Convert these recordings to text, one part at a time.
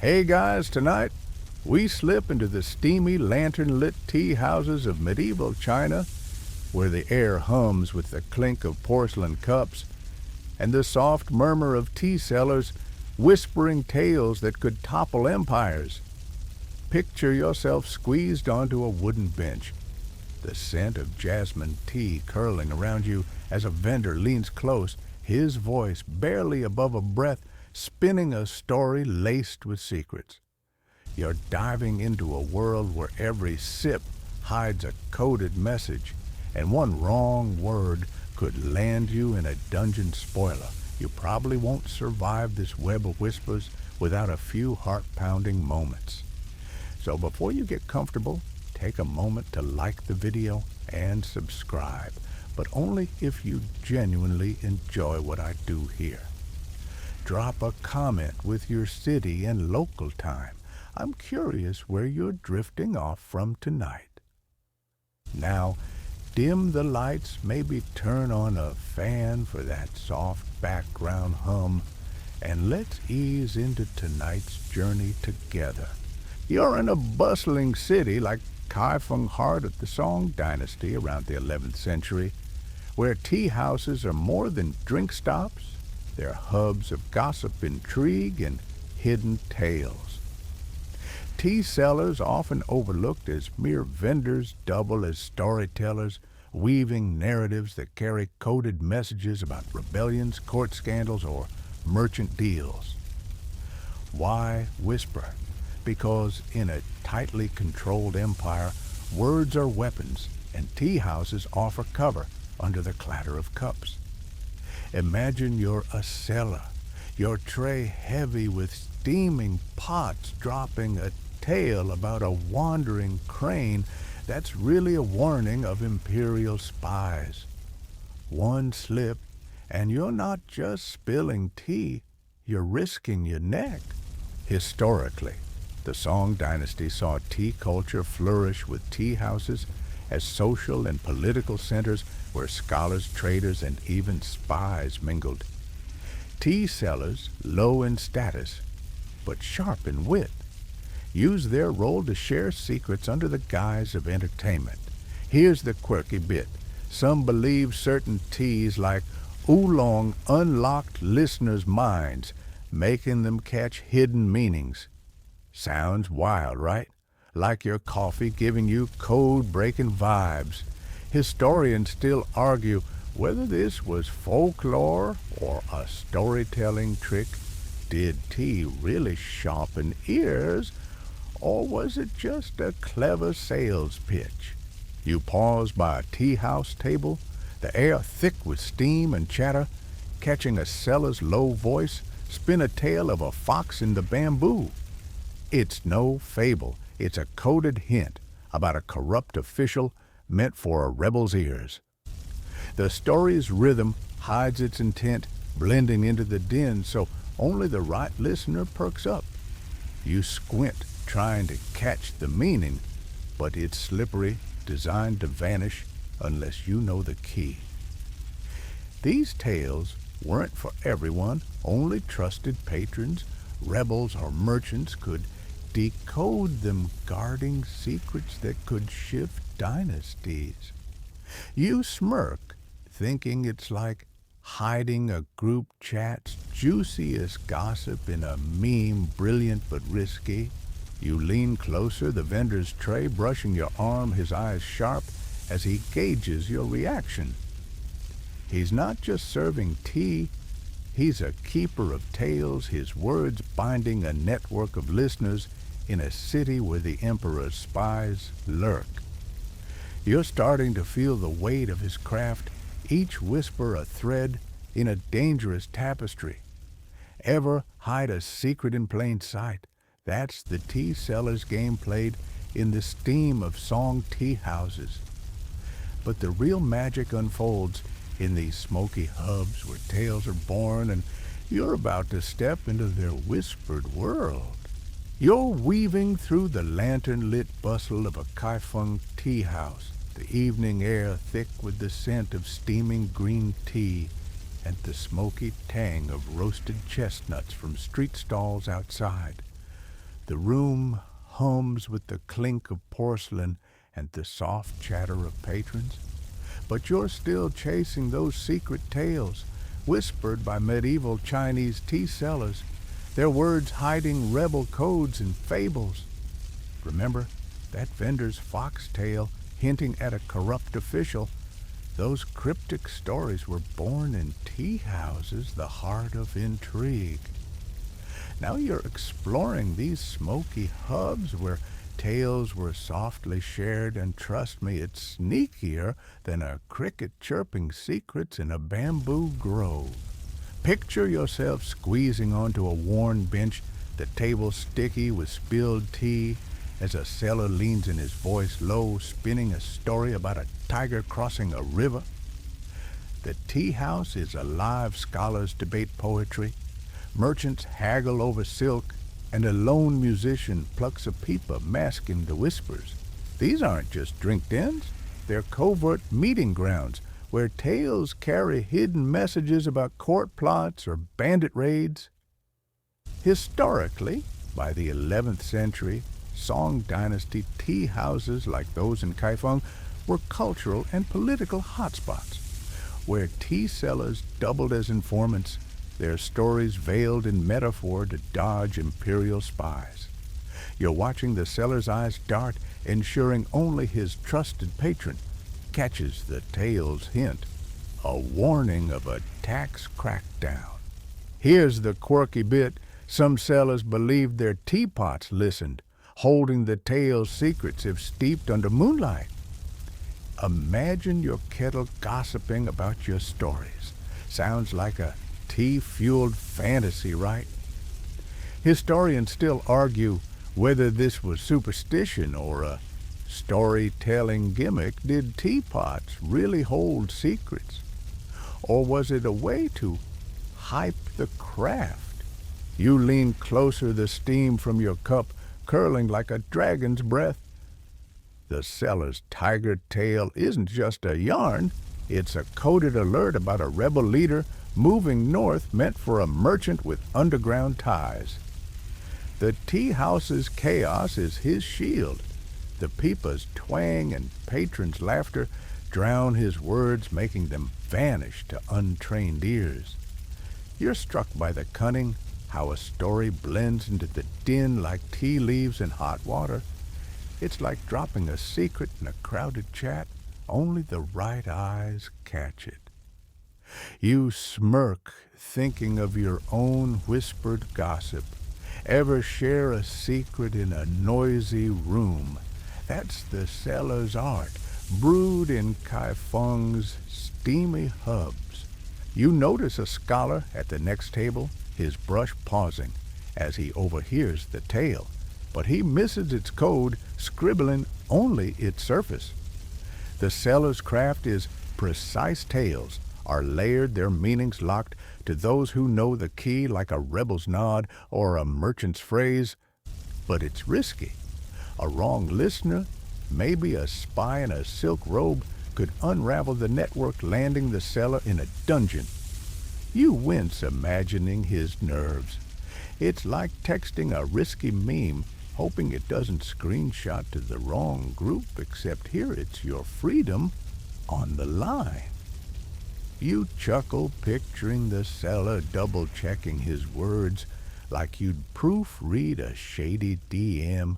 Hey guys, tonight we slip into the steamy lantern-lit tea houses of medieval China, where the air hums with the clink of porcelain cups and the soft murmur of tea sellers whispering tales that could topple empires. Picture yourself squeezed onto a wooden bench, the scent of jasmine tea curling around you as a vendor leans close, his voice barely above a breath, spinning a story laced with secrets. You're diving into a world where every sip hides a coded message, and one wrong word could land you in a dungeon spoiler. You probably won't survive this web of whispers without a few heart-pounding moments. So before you get comfortable, take a moment to like the video and subscribe, but only if you genuinely enjoy what I do here. Drop a comment with your city and local time. I'm curious where you're drifting off from tonight. Now, dim the lights, maybe turn on a fan for that soft background hum, and let's ease into tonight's journey together. You're in a bustling city like Kaifeng Heart of the Song Dynasty around the 11th century, where tea houses are more than drink stops. They're hubs of gossip, intrigue, and hidden tales. Tea sellers, often overlooked as mere vendors, double as storytellers, weaving narratives that carry coded messages about rebellions, court scandals, or merchant deals. Why whisper? Because in a tightly controlled empire, words are weapons, and tea houses offer cover under the clatter of cups. Imagine you're a cellar, your tray heavy with steaming pots, dropping a tale about a wandering crane that's really a warning of imperial spies. One slip, and you're not just spilling tea, you're risking your neck. Historically, the Song Dynasty saw tea culture flourish with tea houses as social and political centers where scholars, traders, and even spies mingled. Tea sellers, low in status, but sharp in wit, used their role to share secrets under the guise of entertainment. Here's the quirky bit. Some believe certain teas like oolong unlocked listeners' minds, making them catch hidden meanings. Sounds wild, right? Like your coffee giving you code-breaking vibes. Historians still argue whether this was folklore or a storytelling trick. Did tea really sharpen ears, or was it just a clever sales pitch? You pause by a tea house table, the air thick with steam and chatter, catching a seller's low voice spin a tale of a fox in the bamboo. It's no fable. It's a coded hint about a corrupt official meant for a rebel's ears. The story's rhythm hides its intent, blending into the din so only the right listener perks up. You squint, trying to catch the meaning, but it's slippery, designed to vanish unless you know the key. These tales weren't for everyone. Only trusted patrons, rebels, or merchants could decode them, guarding secrets that could shift dynasties. You smirk, thinking it's like hiding a group chat's juiciest gossip in a meme, brilliant but risky. You lean closer, the vendor's tray brushing your arm, his eyes sharp as he gauges your reaction. He's not just serving tea, he's a keeper of tales, his words binding a network of listeners in a city where the emperor's spies lurk. You're starting to feel the weight of his craft, each whisper a thread in a dangerous tapestry. Ever hide a secret in plain sight? That's the tea seller's game played in the steam of song tea houses. But the real magic unfolds in these smoky hubs where tales are born, and you're about to step into their whispered world. You're weaving through the lantern-lit bustle of a Kaifeng tea house, the evening air thick with the scent of steaming green tea and the smoky tang of roasted chestnuts from street stalls outside. The room hums with the clink of porcelain and the soft chatter of patrons, but you're still chasing those secret tales whispered by medieval Chinese tea sellers, their words hiding rebel codes and fables. Remember that vendor's foxtail hinting at a corrupt official? Those cryptic stories were born in tea houses, the heart of intrigue. Now you're exploring these smoky hubs where tales were softly shared, and trust me, it's sneakier than a cricket chirping secrets in a bamboo grove. Picture yourself squeezing onto a worn bench, the table sticky with spilled tea, as a seller leans in, his voice low, spinning a story about a tiger crossing a river. The tea house is alive. Scholars debate poetry, merchants haggle over silk, and a lone musician plucks a peeper, masking the whispers. These aren't just drink dens, they're covert meeting grounds where tales carry hidden messages about court plots or bandit raids. Historically, by the 11th century, Song Dynasty tea houses like those in Kaifeng were cultural and political hotspots, where tea sellers doubled as informants, their stories veiled in metaphor to dodge imperial spies. You're watching the seller's eyes dart, ensuring only his trusted patron catches the tale's hint, a warning of a tax crackdown. Here's the quirky bit. Some sellers believed their teapots listened, holding the tale's secrets if steeped under moonlight. Imagine your kettle gossiping about your stories. Sounds like a tea-fueled fantasy, right? Historians still argue whether this was superstition or a storytelling gimmick. Did teapots really hold secrets? Or was it a way to hype the craft? You lean closer, the steam from your cup curling like a dragon's breath. The seller's tiger tale isn't just a yarn, it's a coded alert about a rebel leader moving north, meant for a merchant with underground ties. The tea house's chaos is his shield. The peepa's twang and patrons' laughter drown his words, making them vanish to untrained ears. You're struck by the cunning, how a story blends into the din like tea leaves in hot water. It's like dropping a secret in a crowded chat. Only the right eyes catch it. You smirk, thinking of your own whispered gossip. Ever share a secret in a noisy room? That's the seller's art, brewed in Kaifeng's steamy hubs. You notice a scholar at the next table, his brush pausing as he overhears the tale, but he misses its code, scribbling only its surface. The seller's craft is precise. Tales are layered, their meanings locked to those who know the key, like a rebel's nod or a merchant's phrase. But it's risky. A wrong listener, maybe a spy in a silk robe, could unravel the network, landing the seller in a dungeon. You wince imagining his nerves. It's like texting a risky meme, hoping it doesn't screenshot to the wrong group, except here it's your freedom on the line. You chuckle, picturing the seller double-checking his words like you'd proofread a shady DM.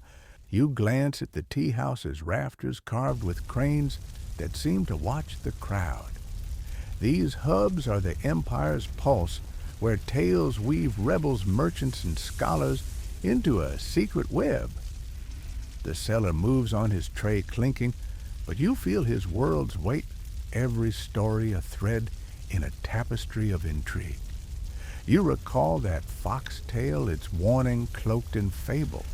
You glance at the tea house's rafters carved with cranes that seem to watch the crowd. These hubs are the empire's pulse, where tales weave rebels, merchants, and scholars into a secret web. The seller moves on, his tray clinking, but you feel his world's weight, every story a thread in a tapestry of intrigue. You recall that foxtail, its warning cloaked in fable.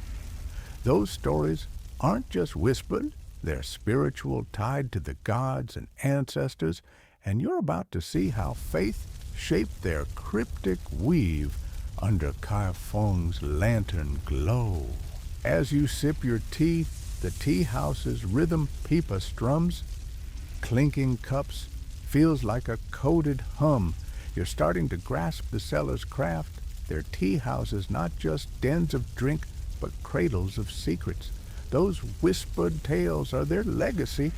Those stories aren't just whispered, they're spiritual, tied to the gods and ancestors, and you're about to see how faith shaped their cryptic weave under Kaifeng's lantern glow. As you sip your tea, the tea house's rhythm peepa strums, clinking cups, feels like a coded hum. You're starting to grasp the seller's craft. Their tea houses not just dens of drink, but cradles of secrets. Those whispered tales are their legacy,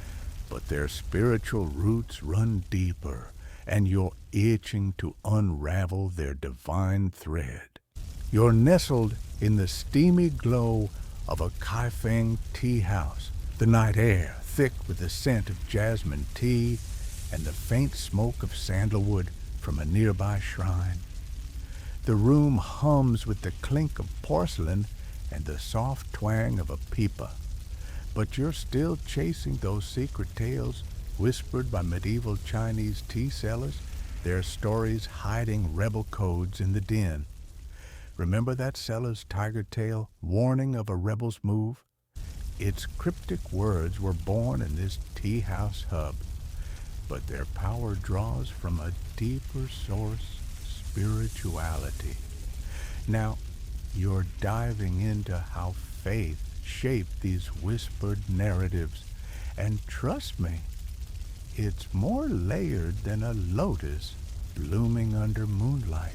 but their spiritual roots run deeper, and you're itching to unravel their divine thread. You're nestled in the steamy glow of a Kaifeng tea house, the night air thick with the scent of jasmine tea and the faint smoke of sandalwood from a nearby shrine. The room hums with the clink of porcelain and the soft twang of a pipa, but you're still chasing those secret tales whispered by medieval Chinese tea sellers, their stories hiding rebel codes in the den. Remember that seller's tiger tale warning of a rebel's move? Its cryptic words were born in this tea house hub, but their power draws from a deeper source, spirituality. Now, you're diving into how faith shaped these whispered narratives, and trust me, it's more layered than a lotus blooming under moonlight.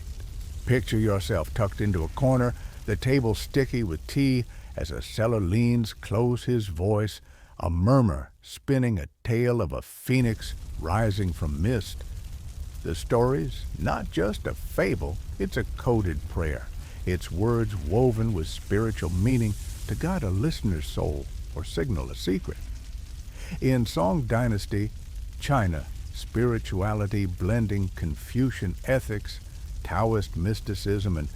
Picture yourself tucked into a corner, the table sticky with tea, as a seller leans close his voice, a murmur spinning a tale of a phoenix rising from mist. The story's not just a fable, it's a coded prayer, its words woven with spiritual meaning to guide a listener's soul or signal a secret. In Song Dynasty, China, spirituality blending Confucian ethics, Taoist mysticism, and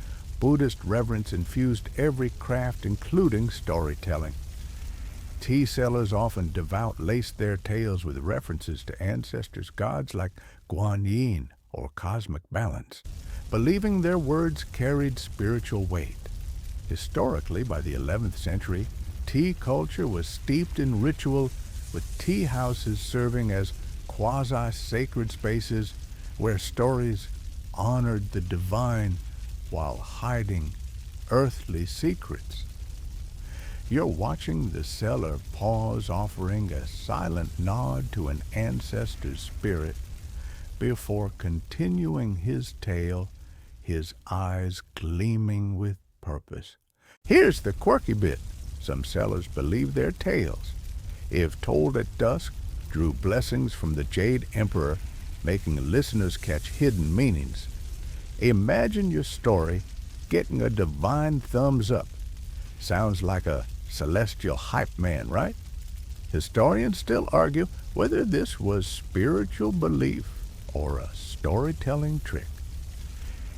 Buddhist reverence infused every craft, including storytelling. Tea sellers often devout laced their tales with references to ancestors' gods like Guan Yin or cosmic balance, believing their words carried spiritual weight. Historically, by the 11th century, tea culture was steeped in ritual, with tea houses serving as quasi-sacred spaces where stories honored the divine while hiding earthly secrets. You're watching the seller pause, offering a silent nod to an ancestor's spirit before continuing his tale, his eyes gleaming with purpose. Here's the quirky bit. Some sellers believe their tales, if told at dusk, drew blessings from the Jade Emperor, making listeners catch hidden meanings. Imagine your story getting a divine thumbs up. Sounds like a celestial hype man, right? Historians still argue whether this was spiritual belief or a storytelling trick.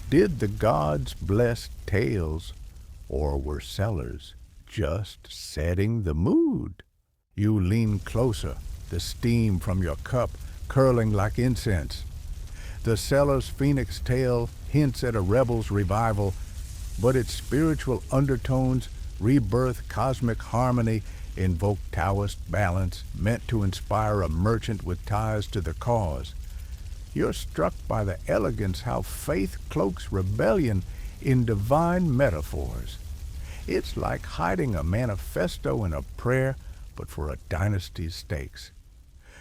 Did the gods bless tales, or were sellers just setting the mood? You lean closer, the steam from your cup curling like incense. The seller's phoenix tale hints at a rebel's revival, but its spiritual undertones, rebirth, cosmic harmony, invoke Taoist balance, meant to inspire a merchant with ties to the cause. You're struck by the elegance how faith cloaks rebellion in divine metaphors. It's like hiding a manifesto in a prayer, but for a dynasty's stakes.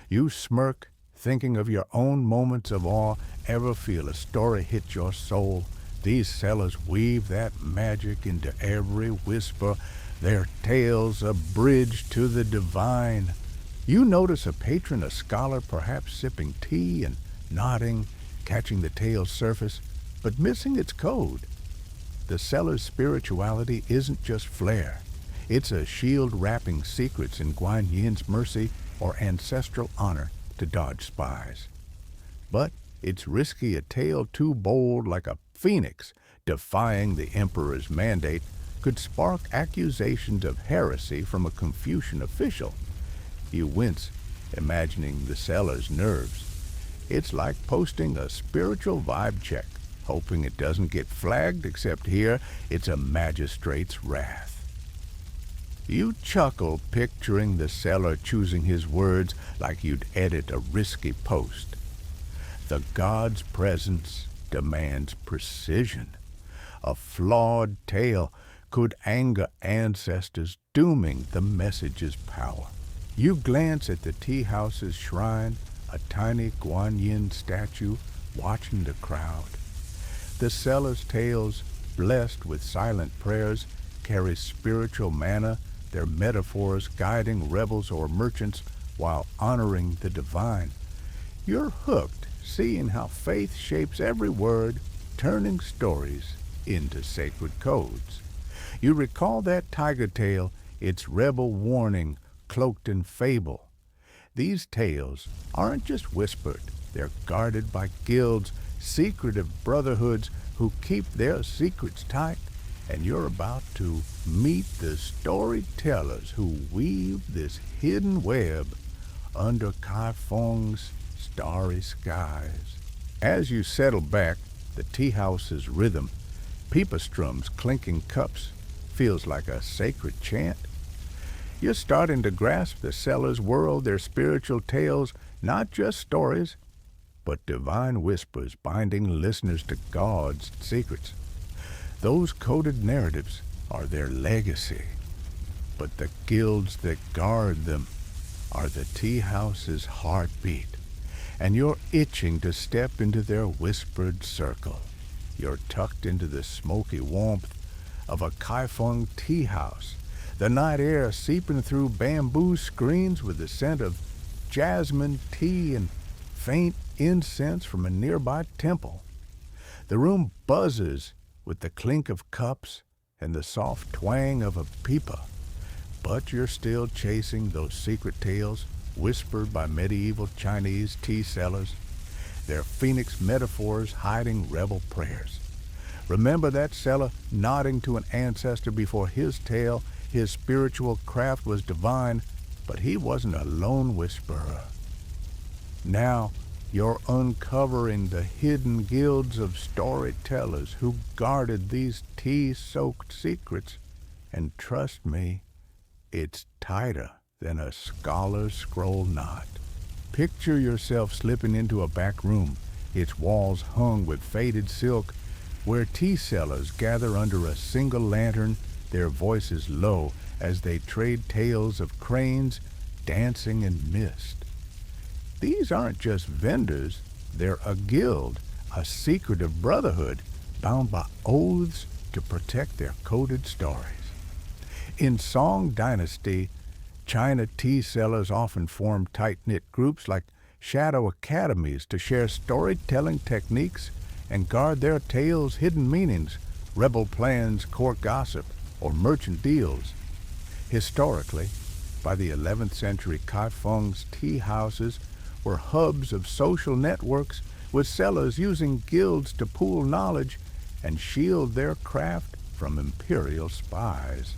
You smirk, thinking of your own moments of awe. Ever feel a story hit your soul? These sellers weave that magic into every whisper, their tales a bridge to the divine. You notice a patron, a scholar, perhaps sipping tea and nodding, catching the tale's surface, but missing its code. The seller's spirituality isn't just flair. It's a shield wrapping secrets in Guan Yin's mercy or ancestral honor to dodge spies. But it's risky. A tale too bold, like a phoenix defying the emperor's mandate, could spark accusations of heresy from a Confucian official. You wince, imagining the seller's nerves. It's like posting a spiritual vibe check, hoping it doesn't get flagged, except here it's a magistrate's wrath. You chuckle, picturing the seller choosing his words like you'd edit a risky post. The god's presence demands precision. A flawed tale could anger ancestors, dooming the message's power. You glance at the tea house's shrine, a tiny Guan Yin statue watching the crowd. The seller's tales, blessed with silent prayers, carry spiritual manna, their metaphors guiding rebels or merchants while honoring the divine. You're hooked, seeing how faith shapes every word, turning stories into sacred codes. You recall that tiger tale, its rebel warning cloaked in fable. These tales aren't just whispered, they're guarded by guilds, secretive brotherhoods who keep their secrets tight. And you're about to meet the storytellers who weave this hidden web under Kaifeng's starry skies. As you settle back, the tea house's rhythm, pipa strums clinking cups, feels like a sacred chant. You're starting to grasp the cellar's world, their spiritual tales, not just stories, but divine whispers binding listeners to God's secrets. Those coded narratives are their legacy, but the guilds that guard them are the tea house's heartbeat, and you're itching to step into their whispered circle. You're tucked into the smoky warmth of a Kaifeng tea house, the night air seeping through bamboo screens with the scent of jasmine tea and faint incense from a nearby temple. The room buzzes with the clink of cups and the soft twang of a pipa, but you're still chasing those secret tales whispered by medieval Chinese tea sellers, their phoenix metaphors hiding rebel prayers. Remember that seller nodding to an ancestor before his tale, his spiritual craft was divine, but he wasn't a lone whisperer. Now, you're uncovering the hidden guilds of storytellers who guarded these tea-soaked secrets, and trust me, it's tighter than a scholar's scroll knot. Picture yourself slipping into a back room, its walls hung with faded silk, where tea sellers gather under a single lantern, their voices low as they trade tales of cranes dancing in mist. These aren't just vendors, they're a guild, a secretive brotherhood bound by oaths to protect their coded stories. In Song Dynasty, China tea sellers often form tight-knit groups like shadow academies to share storytelling techniques and guard their tales' hidden meanings, rebel plans, court gossip, or merchant deals. Historically, by the 11th century, Kaifeng's tea houses were hubs of social networks, with sellers using guilds to pool knowledge and shield their craft from imperial spies.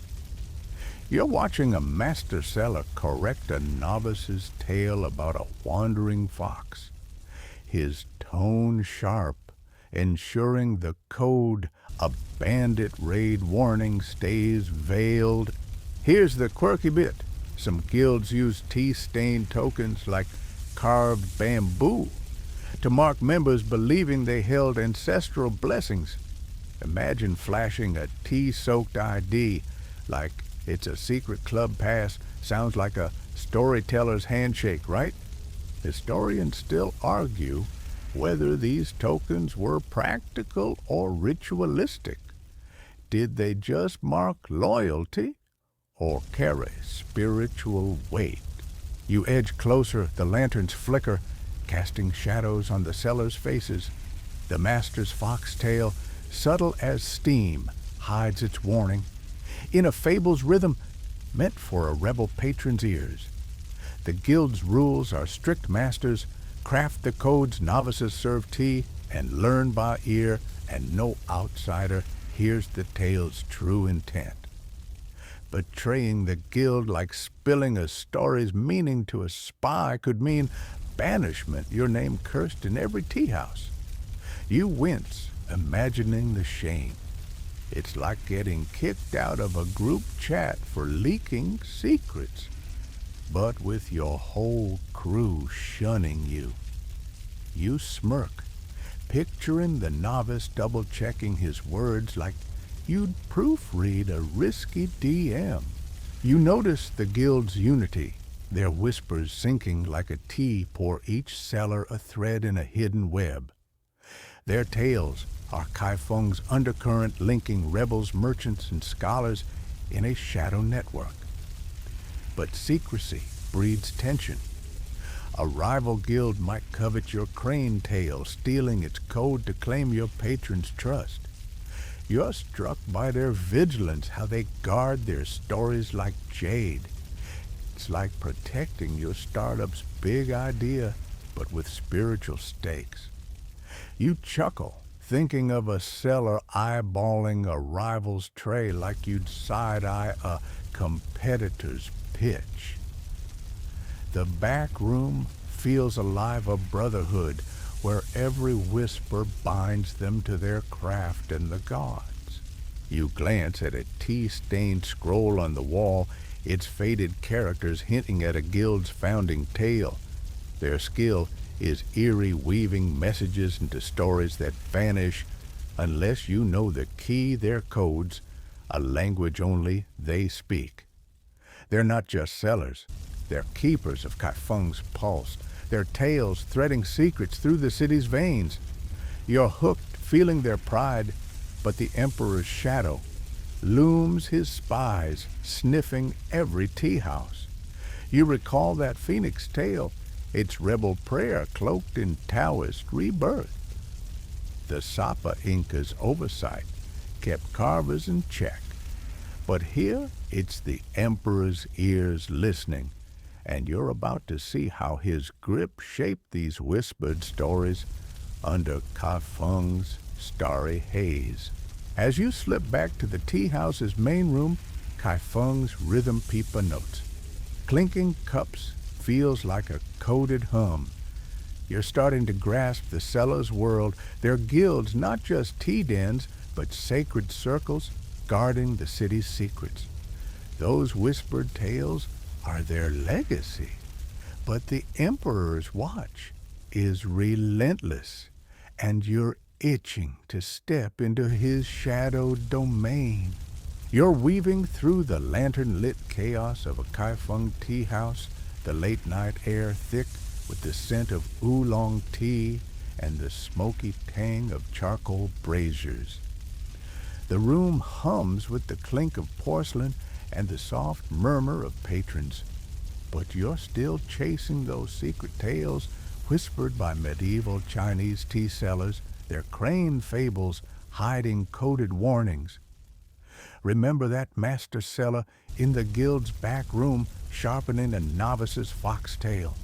You're watching a master seller correct a novice's tale about a wandering fox, his tone sharp, ensuring the code, a bandit raid warning, stays veiled. Here's the quirky bit. Some guilds use tea-stained tokens like carved bamboo to mark members believing they held ancestral blessings. Imagine flashing a tea-soaked ID like it's a secret club pass. Sounds like a storyteller's handshake, right? Historians still argue whether these tokens were practical or ritualistic. Did they just mark loyalty or carry spiritual weight? You edge closer, the lanterns flicker, casting shadows on the sellers' faces. The master's foxtail, subtle as steam, hides its warning. In a fable's rhythm, meant for a rebel patron's ears. The guild's rules are strict masters, craft the codes, novices serve tea, and learn by ear, and no outsider hears the tale's true intent. Betraying the guild like spilling a story's meaning to a spy could mean banishment, your name cursed in every tea house. You wince, imagining the shame. It's like getting kicked out of a group chat for leaking secrets, but with your whole crew shunning you. You smirk, picturing the novice double-checking his words like you'd proofread a risky DM. You notice the guild's unity, their whispers sinking like a tea pour each seller a thread in a hidden web. Their tales are Kaifeng's undercurrent linking rebels, merchants, and scholars in a shadow network. But secrecy breeds tension. A rival guild might covet your crane tail, stealing its code to claim your patron's trust. You're struck by their vigilance, how they guard their stories like jade. It's like protecting your startup's big idea, but with spiritual stakes. You chuckle, thinking of a seller eyeballing a rival's tray like you'd side-eye a competitor's pitch. The back room feels alive, a brotherhood where every whisper binds them to their craft and the gods. You glance at a tea-stained scroll on the wall, its faded characters hinting at a guild's founding tale. Their skill is eerie, weaving messages into stories that vanish unless you know the key, their codes, a language only they speak. They're not just sellers, they're keepers of Kaifeng's pulse, their tales threading secrets through the city's veins. You're hooked, feeling their pride, but the Emperor's shadow looms, his spies sniffing every tea house. You recall that phoenix tale, its rebel prayer cloaked in Taoist rebirth. The Sapa Inca's oversight kept carvers in check, but here it's the Emperor's ears listening, and you're about to see how his grip shaped these whispered stories under Kaifeng's starry haze. As you slip back to the tea house's main room, Kaifeng's rhythm pipa notes. Clinking cups feels like a coded hum. You're starting to grasp the seller's world, their guilds, not just tea dens, but sacred circles guarding the city's secrets. Those whispered tales are their legacy. But the Emperor's watch is relentless, and you're itching to step into his shadowed domain. You're weaving through the lantern-lit chaos of a Kaifeng tea house, the late-night air thick with the scent of oolong tea and the smoky tang of charcoal braziers. The room hums with the clink of porcelain and the soft murmur of patrons. But you're still chasing those secret tales whispered by medieval Chinese tea sellers, their crane fables hiding coded warnings. Remember that master seller in the guild's back room sharpening a novice's foxtail.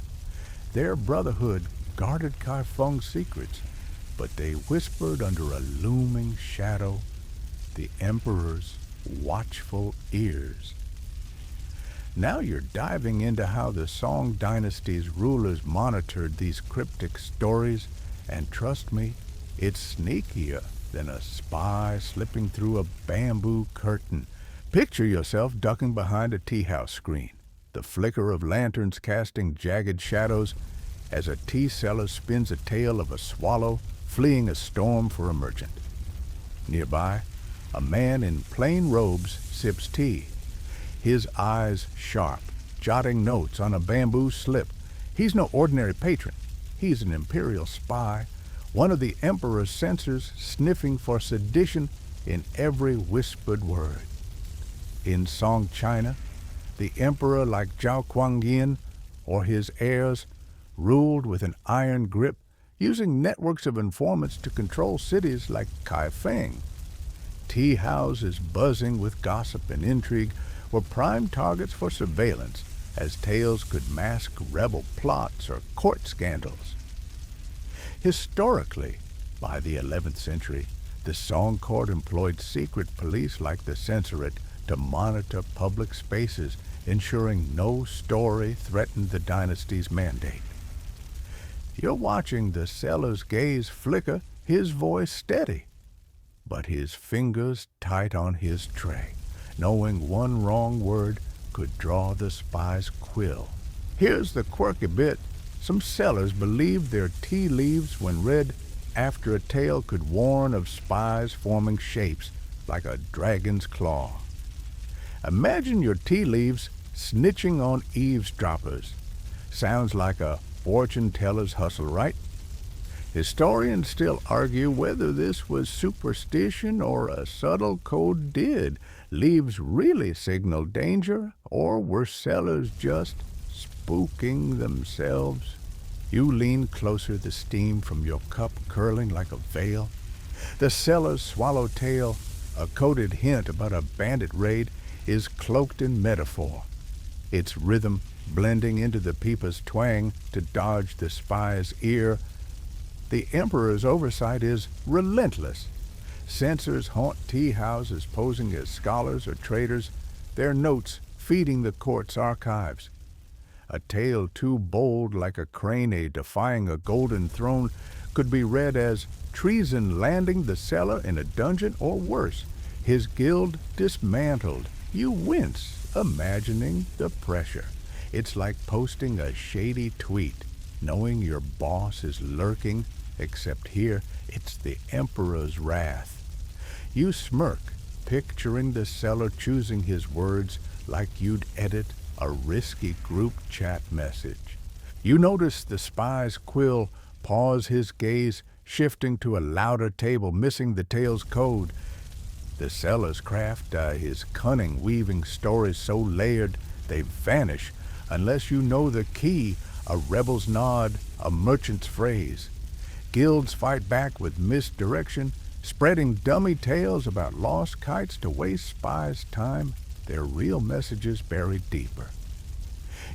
Their brotherhood guarded Kaifeng's secrets, but they whispered under a looming shadow, the Emperor's watchful ears. Now you're diving into how the Song Dynasty's rulers monitored these cryptic stories, and trust me, it's sneakier than a spy slipping through a bamboo curtain. Picture yourself ducking behind a tea house screen, the flicker of lanterns casting jagged shadows as a tea seller spins a tale of a swallow fleeing a storm for a merchant. Nearby, a man in plain robes sips tea, his eyes sharp, jotting notes on a bamboo slip. He's no ordinary patron. He's an imperial spy, one of the Emperor's censors sniffing for sedition in every whispered word. In Song China, the Emperor, like Zhao Kuang-yin or his heirs, ruled with an iron grip, using networks of informants to control cities like Kaifeng. Tea houses buzzing with gossip and intrigue were prime targets for surveillance, as tales could mask rebel plots or court scandals. Historically, by the 11th century, the Song court employed secret police like the censorate to monitor public spaces, ensuring no story threatened the dynasty's mandate. You're watching the seller's gaze flicker, his voice steady, but his fingers tight on his tray, knowing one wrong word could draw the spy's quill. Here's the quirky bit. Some sellers believed their tea leaves when read after a tale could warn of spies forming shapes like a dragon's claw. Imagine your tea leaves snitching on eavesdroppers. Sounds like a fortune teller's hustle, right? Historians still argue whether this was superstition or a subtle code did leaves really signal danger, or were sellers just spooking themselves? You lean closer, the steam from your cup curling like a veil. The seller's swallowtail, a coded hint about a bandit raid, is cloaked in metaphor, its rhythm blending into the pipa's twang to dodge the spy's ear. The emperor's oversight is relentless. Censors haunt tea houses posing as scholars or traders, their notes feeding the court's archives. A tale too bold, like a crane defying a golden throne, could be read as treason landing the cellar in a dungeon, or worse, his guild dismantled. You wince, imagining the pressure. It's like posting a shady tweet, knowing your boss is lurking, except here it's the emperor's wrath. You smirk, picturing the seller choosing his words like you'd edit a risky group chat message. You notice the spy's quill pause, his gaze shifting to a louder table, missing the tale's code. The seller's craft, his cunning, weaving stories so layered they vanish unless you know the key, a rebel's nod, a merchant's phrase. Guilds fight back with misdirection, spreading dummy tales about lost kites to waste spies' time, their real messages buried deeper.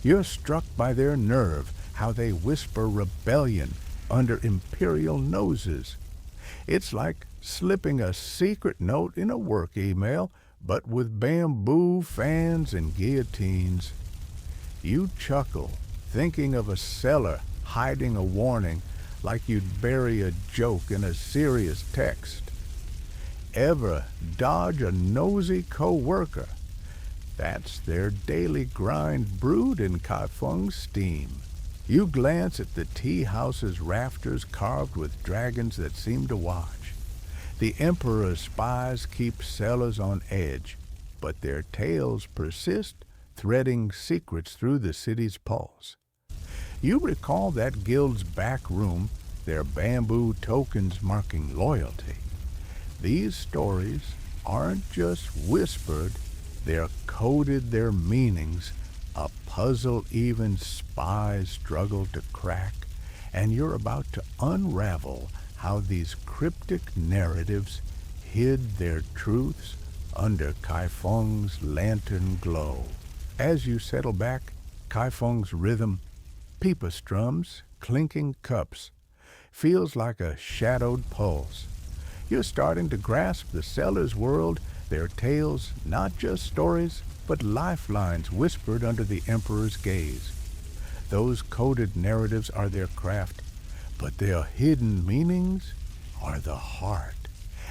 You're struck by their nerve, how they whisper rebellion under imperial noses. It's like slipping a secret note in a work email, but with bamboo fans and guillotines. You chuckle, thinking of a seller hiding a warning like you'd bury a joke in a serious text. Ever dodge a nosy co-worker? That's their daily grind, brewed in Kaifeng's steam. You glance at the tea house's rafters carved with dragons that seem to watch. The emperor's spies keep sellers on edge, but their tales persist, threading secrets through the city's pulse. You recall that guild's back room, their bamboo tokens marking loyalty. These stories aren't just whispered, they're coded, their meanings, a puzzle even spies struggle to crack, and you're about to unravel how these cryptic narratives hid their truths under Kaifeng's lantern glow. As you settle back, Kaifeng's rhythm, pipa strums, clinking cups, feels like a shadowed pulse. You're starting to grasp the seller's world, their tales, not just stories, but lifelines whispered under the emperor's gaze. Those coded narratives are their craft, but their hidden meanings are the heart,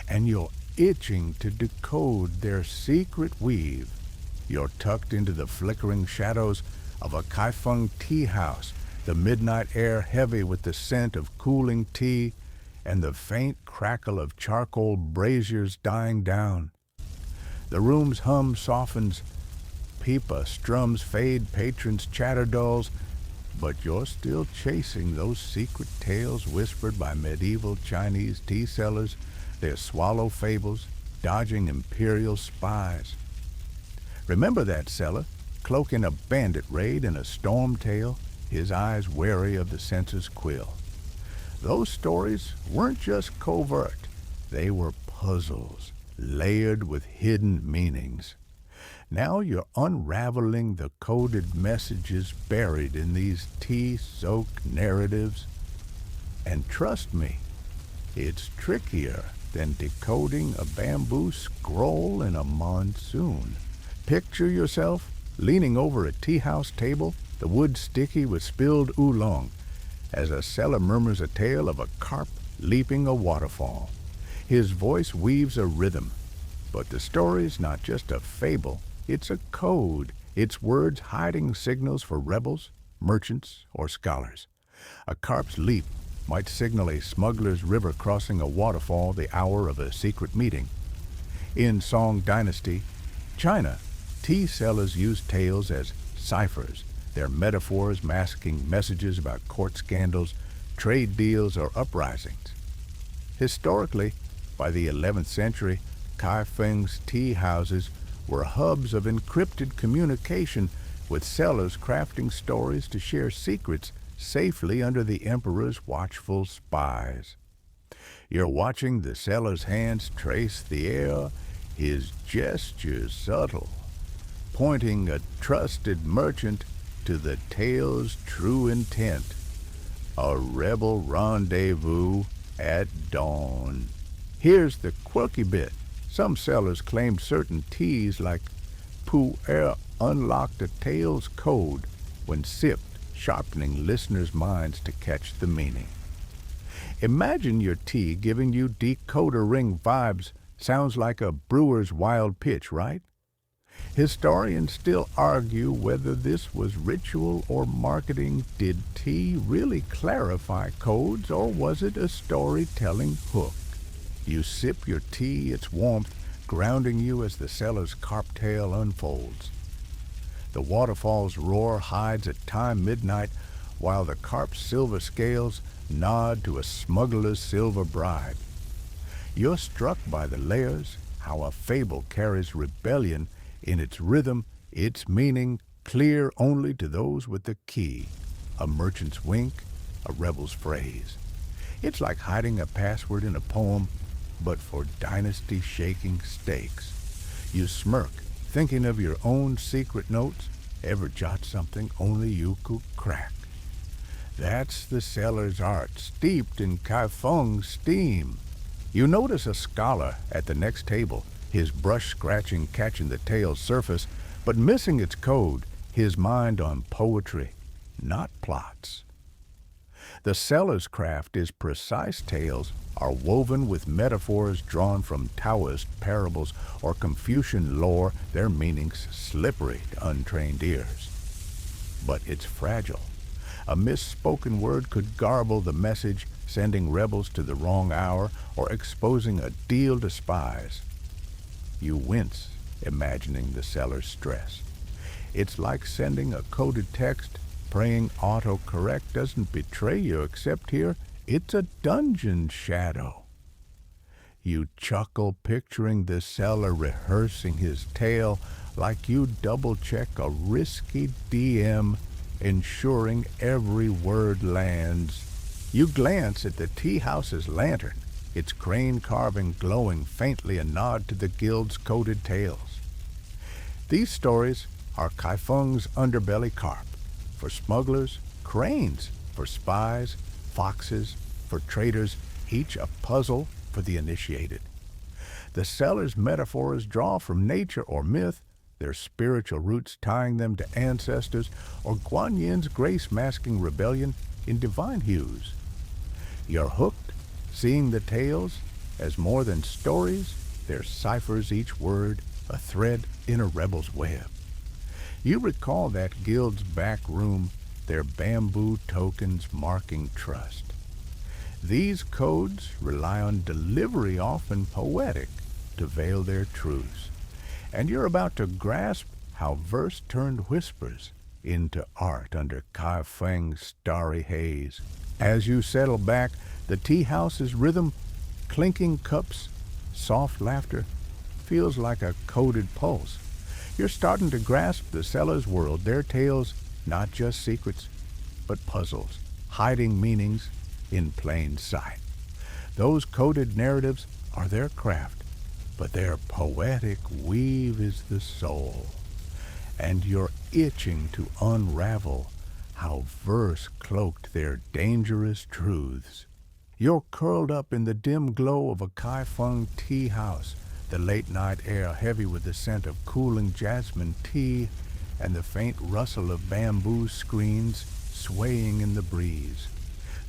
and you're itching to decode their secret weave. You're tucked into the flickering shadows of a Kaifeng tea house, the midnight air heavy with the scent of cooling tea and the faint crackle of charcoal braziers dying down. The room's hum softens, pipa strums fade, patrons chatter dulls, but you're still chasing those secret tales whispered by medieval Chinese tea sellers, their swallow fables, dodging imperial spies. Remember that seller, cloaking a bandit raid in a storm tale, his eyes wary of the censor's quill. Those stories weren't just covert, they were puzzles, layered with hidden meanings. Now you're unraveling the coded messages buried in these tea-soaked narratives. And trust me, it's trickier than decoding a bamboo scroll in a monsoon. Picture yourself leaning over a tea house table, the wood sticky with spilled oolong, as a seller murmurs a tale of a carp leaping a waterfall. His voice weaves a rhythm, but the story's not just a fable, it's a code, its words hiding signals for rebels, merchants, or scholars. A carp's leap might signal a smuggler's river crossing a waterfall, the hour of a secret meeting. In Song Dynasty, China, tea sellers used tales as ciphers, their metaphors masking messages about court scandals, trade deals, or uprisings. Historically, by the 11th century, Kaifeng's tea houses were hubs of encrypted communication, with sellers crafting stories to share secrets safely under the emperor's watchful spies. You're watching the seller's hands trace the air, his gestures subtle, pointing a trusted merchant to the tale's true intent, a rebel rendezvous at dawn. Here's the quirky bit. Some sellers claimed certain teas like Pu'er unlocked a tale's code when sipped, sharpening listeners' minds to catch the meaning. Imagine your tea giving you decoder ring vibes. Sounds like a brewer's wild pitch, right? Historians still argue whether this was ritual or marketing. Did tea really clarify codes, or was it a storytelling hook? You sip your tea, its warmth grounding you as the seller's carp tale unfolds. The waterfall's roar hides at time midnight, while the carp's silver scales nod to a smuggler's silver bribe. You're struck by the layers, how a fable carries rebellion in its rhythm, its meaning clear only to those with the key. A merchant's wink, a rebel's phrase. It's like hiding a password in a poem, but for dynasty-shaking stakes. You smirk, thinking of your own secret notes. Ever jot something only you could crack? That's the seller's art, steeped in Kaifeng's steam. You notice a scholar at the next table, his brush scratching catching the tale's surface, but missing its code, his mind on poetry, not plots. The seller's craft is precise. Tales are woven with metaphors drawn from Taoist parables or Confucian lore, their meanings slippery to untrained ears. But it's fragile. A misspoken word could garble the message, sending rebels to the wrong hour or exposing a deal to spies. You wince, imagining the seller's stress. It's like sending a coded text, praying autocorrect doesn't betray you, except here it's a dungeon shadow. You chuckle, picturing the seller rehearsing his tale like you double-check a risky DM, ensuring every word lands. You glance at the tea house's lantern, its crane carving glowing faintly, a nod to the guild's coded tales. These stories are Kaifeng's underbelly carp. For smugglers, cranes. For spies, foxes. For traders, each a puzzle for the initiated. The seller's metaphors draw from nature or myth, their spiritual roots tying them to ancestors, or Guan Yin's grace masking rebellion in divine hues. You're hooked, seeing the tales as more than stories, they're ciphers, each word a thread in a rebel's web. You recall that guild's back room, their bamboo tokens marking trust. These codes rely on delivery, often poetic, to veil their truths. And you're about to grasp how verse turned whispers into art under Kaifeng's starry haze. As you settle back, the tea house's rhythm, clinking cups, soft laughter, feels like a coded pulse. You're starting to grasp the seller's world, their tales, not just secrets, but puzzles, hiding meanings in plain sight. Those coded narratives are their craft, but their poetic weave is the soul. And you're itching to unravel how verse cloaked their dangerous truths. You're curled up in the dim glow of a Kaifeng tea house, the late-night air heavy with the scent of cooling jasmine tea and the faint rustle of bamboo screens swaying in the breeze.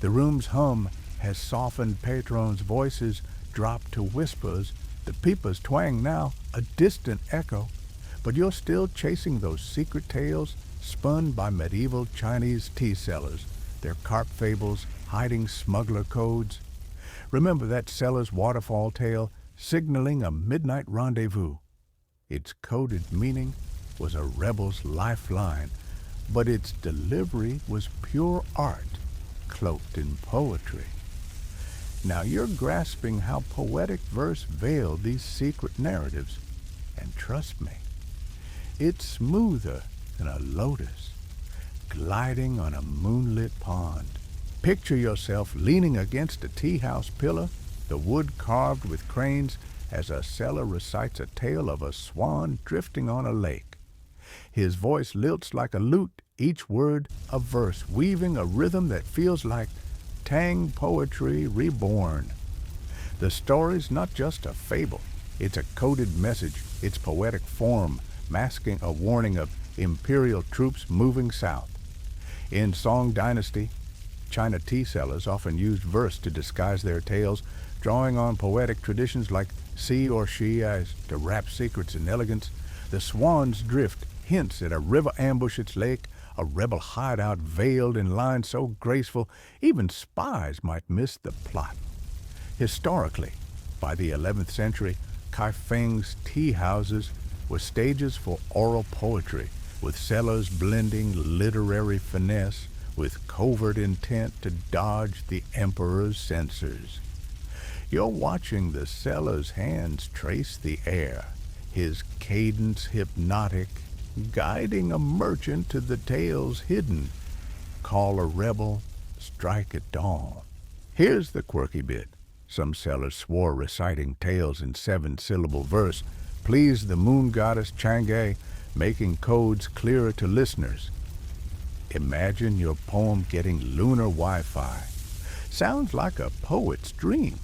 The room's hum has softened patrons' voices dropped to whispers, the pipa's twang now a distant echo, but you're still chasing those secret tales spun by medieval Chinese tea sellers, their carp fables hiding smuggler codes. Remember that seller's waterfall tale signaling a midnight rendezvous? Its coded meaning was a rebel's lifeline, but its delivery was pure art. cloaked in poetry. Now you're grasping how poetic verse veiled these secret narratives, and trust me, it's smoother than a lotus gliding on a moonlit pond. Picture yourself leaning against a tea house pillar, the wood carved with cranes, as a seller recites a tale of a swan drifting on a lake. His voice lilts like a lute, each word a verse, weaving a rhythm that feels like Tang poetry reborn. The story's not just a fable, it's a coded message, its poetic form masking a warning of imperial troops moving south. In Song Dynasty, China tea sellers often used verse to disguise their tales, drawing on poetic traditions like sea or she as to wrap secrets in elegance. The swan's drift hints at a river ambush its lake, a rebel hideout veiled in lines so graceful even spies might miss the plot. Historically, by the 11th century, Kaifeng's tea houses were stages for oral poetry, with sellers blending literary finesse with covert intent to dodge the emperor's censors. You're watching the seller's hands trace the air, his cadence hypnotic, guiding a merchant to the tales hidden. Call a rebel, strike at dawn. Here's the quirky bit. Some sellers swore reciting tales in 7-syllable verse pleased the moon goddess Chang'e, making codes clearer to listeners. Imagine your poem getting lunar Wi-Fi. Sounds like a poet's dream,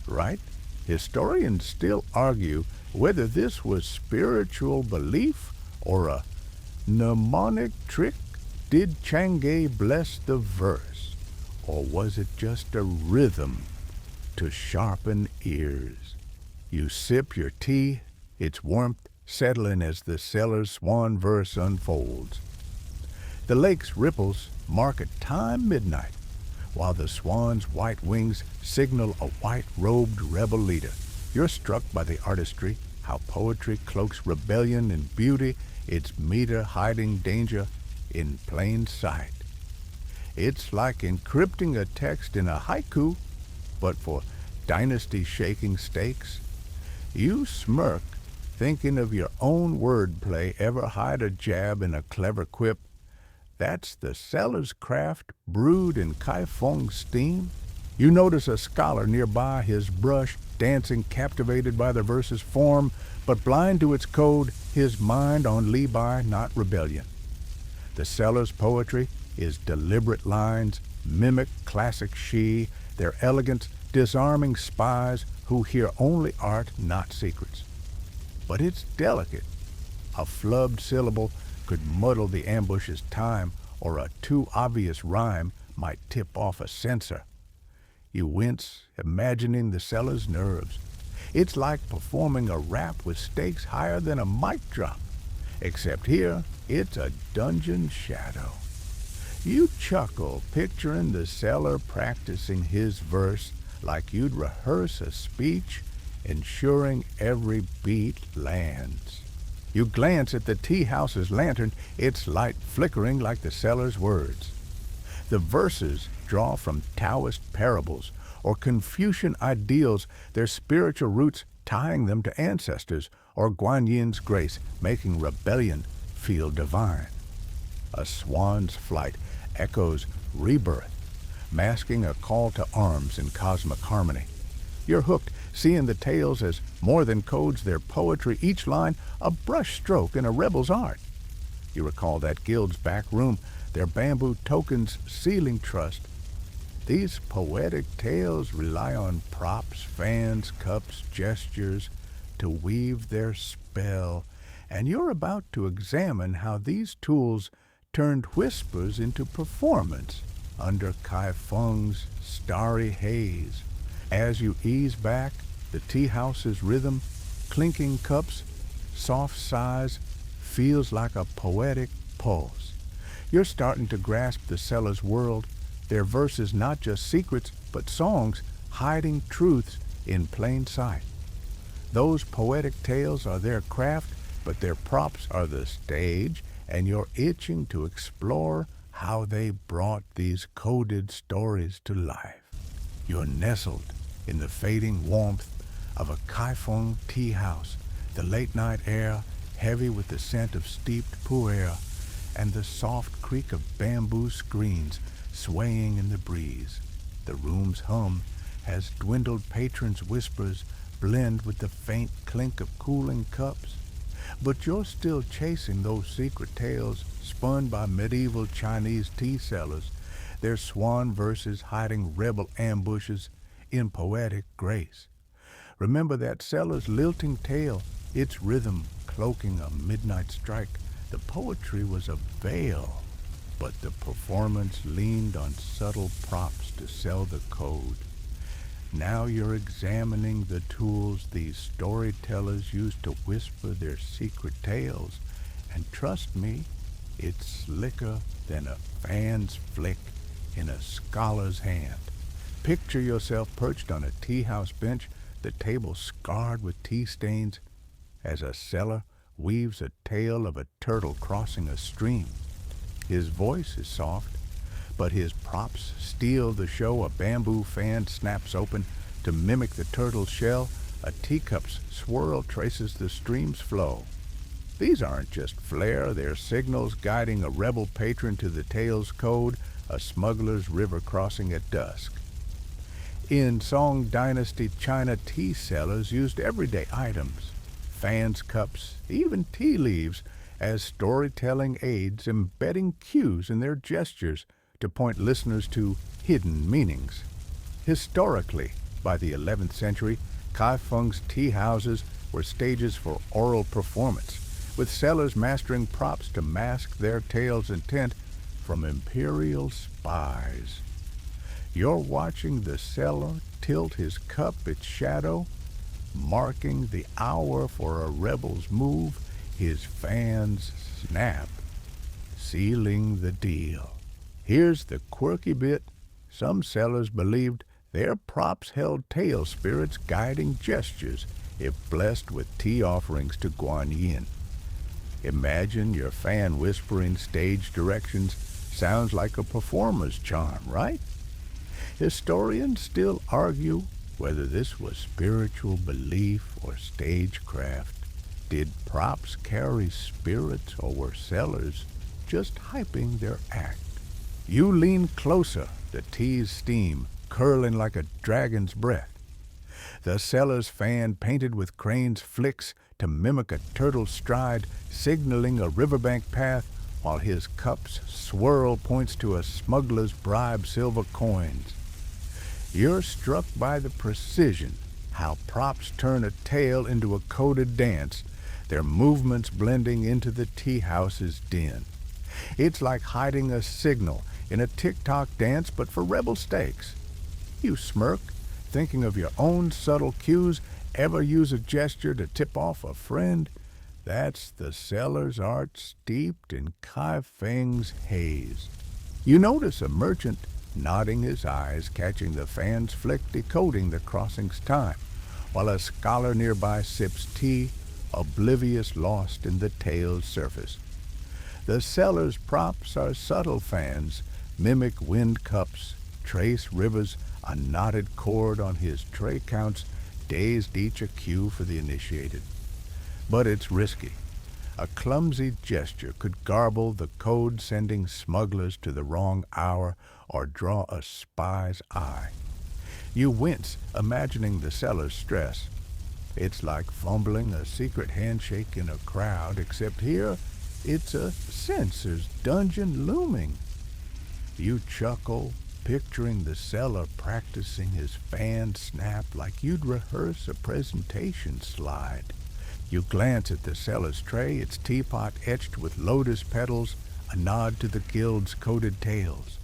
right? Historians still argue whether this was spiritual belief or a mnemonic trick. Did Chang'e bless the verse, or was it just a rhythm to sharpen ears? You sip your tea, its warmth settling as the seller's swan verse unfolds. The lake's ripples mark a time midnight, while the swan's white wings signal a white-robed rebel leader. You're struck by the artistry, how poetry cloaks rebellion in beauty, its meter hiding danger in plain sight. It's like encrypting a text in a haiku, but for dynasty-shaking stakes. You smirk, thinking of your own wordplay. Ever hide a jab in a clever quip? That's the seller's craft, brewed in Kaifeng steam. You notice a scholar nearby, his brush dancing, captivated by the verse's form, but blind to its code, his mind on Li Bai, not rebellion. The seller's poetry is deliberate lines, mimic classic she, their elegance disarming spies who hear only art, not secrets. But it's delicate. A flubbed syllable could muddle the ambush's time, or a too obvious rhyme might tip off a censor. You wince, imagining the seller's nerves. It's like performing a rap with stakes higher than a mic drop. Except here, it's a dungeon shadow. You chuckle, picturing the seller practicing his verse like you'd rehearse a speech, ensuring every beat lands. You glance at the tea house's lantern, its light flickering like the seller's words. The verses draw from Taoist parables or Confucian ideals, their spiritual roots tying them to ancestors, or Guanyin's grace, making rebellion feel divine. A swan's flight echoes rebirth, masking a call to arms in cosmic harmony. You're hooked, seeing the tales as more than codes, their poetry, each line a brush stroke in a rebel's art. You recall that guild's back room, their bamboo tokens sealing trust. These poetic tales rely on props, fans, cups, gestures to weave their spell, and you're about to examine how these tools turned whispers into performance under Kaifeng's starry haze. As you ease back, the tea house's rhythm, clinking cups, soft sighs, feels like a poetic pulse. You're starting to grasp the seller's world, their verses not just secrets, but songs hiding truths in plain sight. Those poetic tales are their craft, but their props are the stage, and you're itching to explore how they brought these coded stories to life. You're nestled in the fading warmth of a Kaifeng tea house, the late-night air heavy with the scent of steeped pu'er and the soft creak of bamboo screens swaying in the breeze. The room's hum as dwindled patrons' whispers blend with the faint clink of cooling cups. But you're still chasing those secret tales spun by medieval Chinese tea sellers, their swan verses hiding rebel ambushes in poetic grace. Remember that seller's lilting tale, its rhythm cloaking a midnight strike. The poetry was a veil, but the performance leaned on subtle props to sell the code. Now you're examining the tools these storytellers use to whisper their secret tales, and trust me, it's slicker than a fan's flick in a scholar's hand. Picture yourself perched on a tea house bench, the table scarred with tea stains, as a seller weaves a tale of a turtle crossing a stream. His voice is soft, but his props steal the show. A bamboo fan snaps open to mimic the turtle's shell. A teacup's swirl traces the stream's flow. These aren't just flair, they're signals guiding a rebel patron to the tale's code, a smuggler's river crossing at dusk. In Song Dynasty China, tea sellers used everyday items, fans, cups, even tea leaves, as storytelling aids, embedding cues in their gestures to point listeners to hidden meanings. Historically, by the 11th century, Kaifeng's tea houses were stages for oral performance, with sellers mastering props to mask their tale's intent from imperial spies. You're watching the seller tilt his cup its shadow, marking the hour for a rebel's move, his fans snap, sealing the deal. Here's the quirky bit. Some sellers believed their props held tale spirits guiding gestures if blessed with tea offerings to Guan Yin. Imagine your fan whispering stage directions. Sounds like a performer's charm, right? Historians still argue whether this was spiritual belief or stagecraft. Did props carry spirits, or were sellers just hyping their act? You lean closer, the tea's steam curling like a dragon's breath. The seller's fan painted with crane's flicks to mimic a turtle's stride, signaling a riverbank path, while his cup's swirl points to a smuggler's bribe silver coins. You're struck by the precision, how props turn a tale into a coded dance, their movements blending into the tea house's din. It's like hiding a signal in a tick-tock dance, but for rebel stakes. You smirk, thinking of your own subtle cues. Ever use a gesture to tip off a friend? That's the seller's art steeped in Kaifeng's haze. You notice a merchant nodding his eyes, catching the fan's flick, decoding the crossing's time, while a scholar nearby sips tea, oblivious, lost in the tale's surface. The seller's props are subtle fans, mimic wind cups, trace rivers. A knotted cord on his tray counts, dazed each a cue for the initiated. But it's risky. A clumsy gesture could garble the code, sending smugglers to the wrong hour or draw a spy's eye. You wince, imagining the seller's stress. It's like fumbling a secret handshake in a crowd, except here it's a censor's dungeon looming. You chuckle, picturing the seller practicing his fan snap like you'd rehearse a presentation slide. You glance at the seller's tray, its teapot etched with lotus petals, a nod to the guild's coded tales.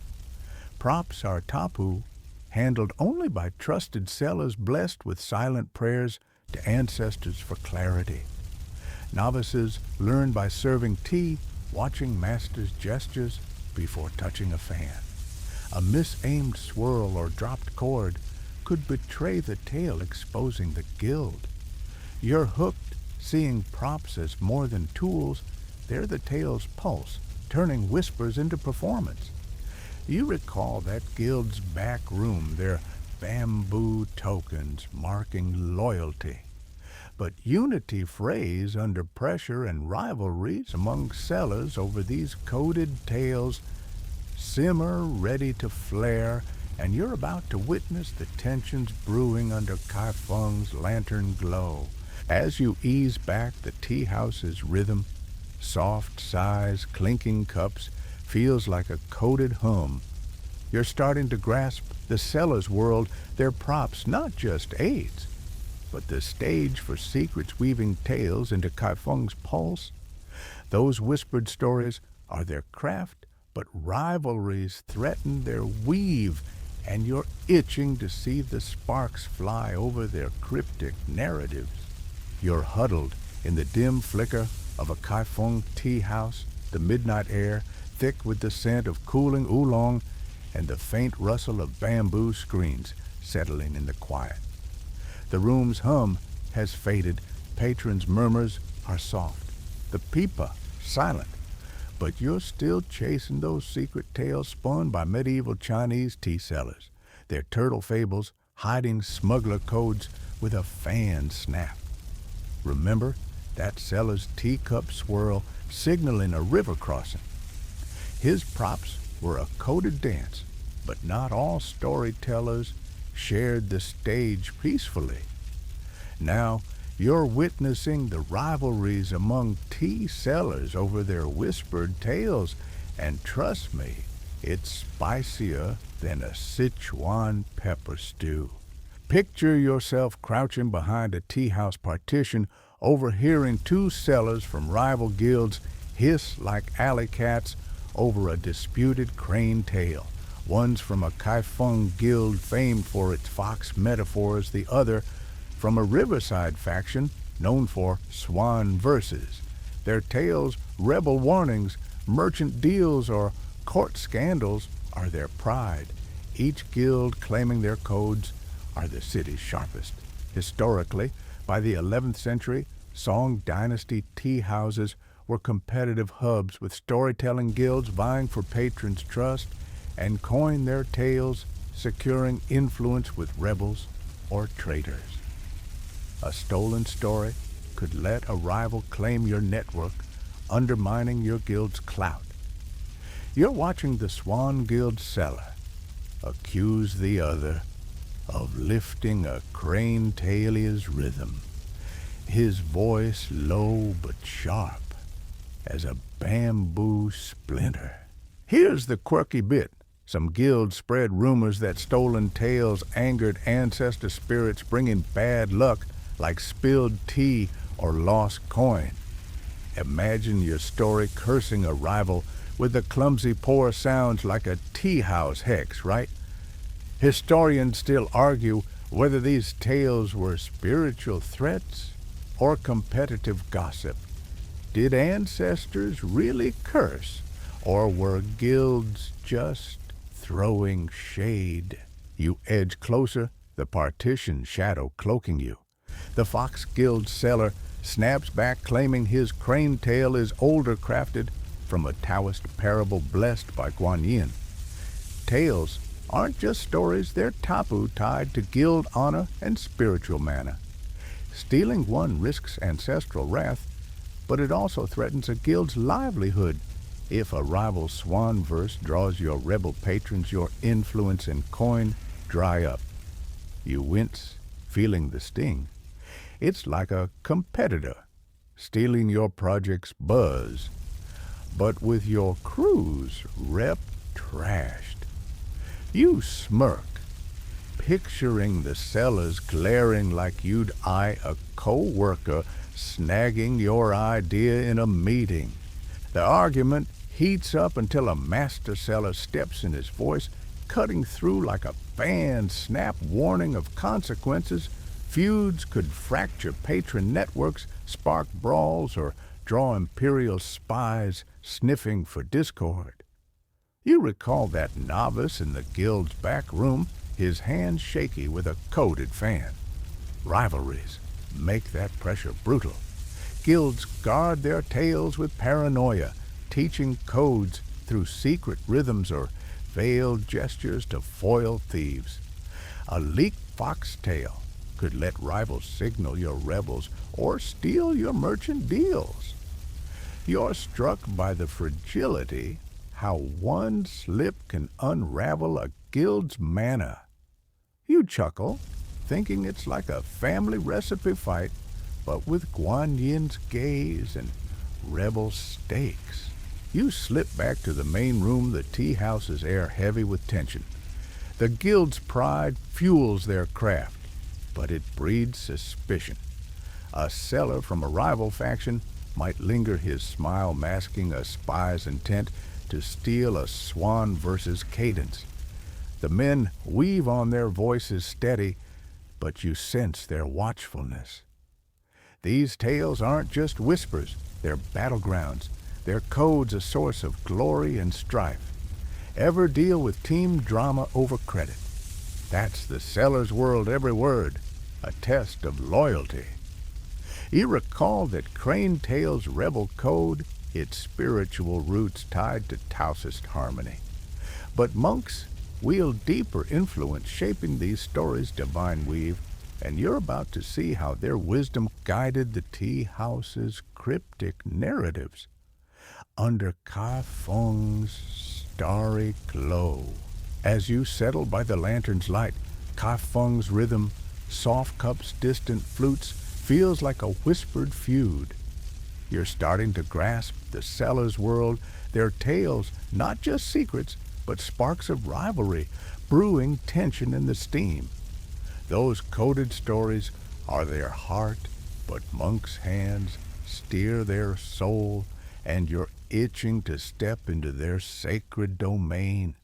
Props are tapu, handled only by trusted sellers blessed with silent prayers to ancestors for clarity. Novices learn by serving tea, watching masters' gestures before touching a fan. A misaimed swirl or dropped cord could betray the tale, exposing the guild. You're hooked, seeing props as more than tools. They're the tale's pulse, turning whispers into performance. You recall that guild's back room, their bamboo tokens marking loyalty. But unity frays under pressure and rivalries among sellers over these coded tales simmer ready to flare, and you're about to witness the tensions brewing under Kai Feng's lantern glow. As you ease back the tea house's rhythm, soft sighs, clinking cups, feels like a coded hum. You're starting to grasp the seller's world, their props, not just aids, but the stage for secrets weaving tales into Kai Feng's pulse. Those whispered stories are their craft, but rivalries threaten their weave, and you're itching to see the sparks fly over their cryptic narratives. You're huddled in the dim flicker of a Kai Feng tea house, the midnight air thick with the scent of cooling oolong and the faint rustle of bamboo screens settling in the quiet. The room's hum has faded, patrons' murmurs are soft, the pipa silent, but you're still chasing those secret tales spun by medieval Chinese tea sellers, their turtle fables hiding smuggler codes with a fan snap. Remember that seller's teacup swirl signaling a river crossing? His props were a coded dance, but not all storytellers shared the stage peacefully. Now you're witnessing the rivalries among tea sellers over their whispered tales, and trust me, it's spicier than a Sichuan pepper stew. Picture yourself crouching behind a tea house partition, overhearing two sellers from rival guilds hiss like alley cats over a disputed crane tale. One's from a Kai Feng guild famed for its fox metaphors, the other from a riverside faction known for swan verses. Their tales, rebel warnings, merchant deals, or court scandals are their pride. Each guild claiming their codes are the city's sharpest. Historically, by the 11th century, Song Dynasty tea houses were competitive hubs with storytelling guilds vying for patrons' trust and coin their tales, securing influence with rebels or traitors. A stolen story could let a rival claim your network, undermining your guild's clout. You're watching the Swan Guild seller accuse the other of lifting a crane tailier's rhythm, his voice low but sharp as a bamboo splinter. Here's the quirky bit. Some guilds spread rumors that stolen tales angered ancestor spirits, bringing bad luck like spilled tea or lost coin. Imagine your story cursing a rival with the clumsy pour sounds like a tea house hex, right? Historians still argue whether these tales were spiritual threats or competitive gossip. Did ancestors really curse, or were guilds just throwing shade? You edge closer, the partition shadow cloaking you. The Fox Guild seller snaps back, claiming his crane tale is older, crafted from a Taoist parable blessed by Guan Yin. Tales aren't just stories, they're tapu tied to guild honor and spiritual mana. Stealing one risks ancestral wrath, but it also threatens a guild's livelihood. If a rival swan verse draws your rebel patrons, your influence and coin dry up. You wince, feeling the sting. It's like a competitor stealing your project's buzz, but with your crew's rep trashed. You smirk, picturing the sellers glaring like you'd eye a co-worker snagging your idea in a meeting. The argument heats up until a master seller steps in, his voice cutting through like a fan snap warning of consequences. Feuds could fracture patron networks, spark brawls, or draw imperial spies sniffing for discord. You recall that novice in the guild's back room, his hands shaky with a coded fan. Rivalries make that pressure brutal. Guilds guard their tales with paranoia, teaching codes through secret rhythms or veiled gestures to foil thieves. A leaked foxtail could let rivals signal your rebels or steal your merchant deals. You're struck by the fragility, how one slip can unravel a guild's mana. You chuckle, thinking it's like a family recipe fight, but with Guan Yin's gaze and rebel stakes. You slip back to the main room, the tea house's air heavy with tension. The guild's pride fuels their craft, but it breeds suspicion. A seller from a rival faction might linger, his smile masking a spy's intent to steal a swan versus cadence. The men weave on, their voices steady, but you sense their watchfulness. These tales aren't just whispers, they're battlegrounds, their codes a source of glory and strife. Ever deal with team drama over credit? That's the seller's world, every word, a test of loyalty. You recall that Crane Tale's rebel code, its spiritual roots tied to Taoist harmony. But monks wield deeper influence shaping these stories' divine weave, and you're about to see how their wisdom guided the tea house's cryptic narratives. Under Kai Feng's starry glow, as you settle by the lantern's light, Kai Feng's rhythm, soft cups, distant flutes, feels like a whispered feud. You're starting to grasp the seller's world, their tales, not just secrets, but sparks of rivalry, brewing tension in the steam. Those coded stories are their heart, but monks' hands steer their soul, and you're itching to step into their sacred domain.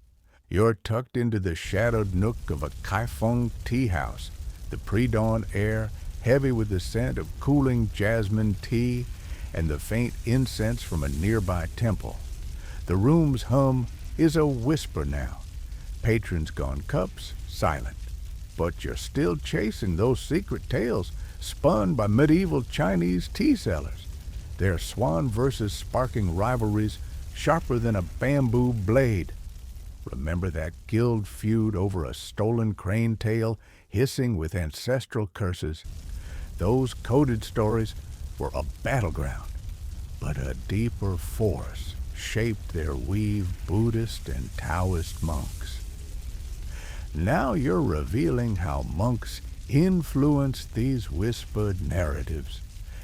You're tucked into the shadowed nook of a Kaifeng tea house, the pre-dawn air heavy with the scent of cooling jasmine tea and the faint incense from a nearby temple. The room's hum is a whisper now. Patrons gone, cups silent. But you're still chasing those secret tales spun by medieval Chinese tea sellers. Their swan versus sparking rivalries sharper than a bamboo blade. Remember that guild feud over a stolen crane tail hissing with ancestral curses? Those coded stories were a battleground, but a deeper force shaped their weave Buddhist and Taoist monks. Now you're revealing how monks influenced these whispered narratives,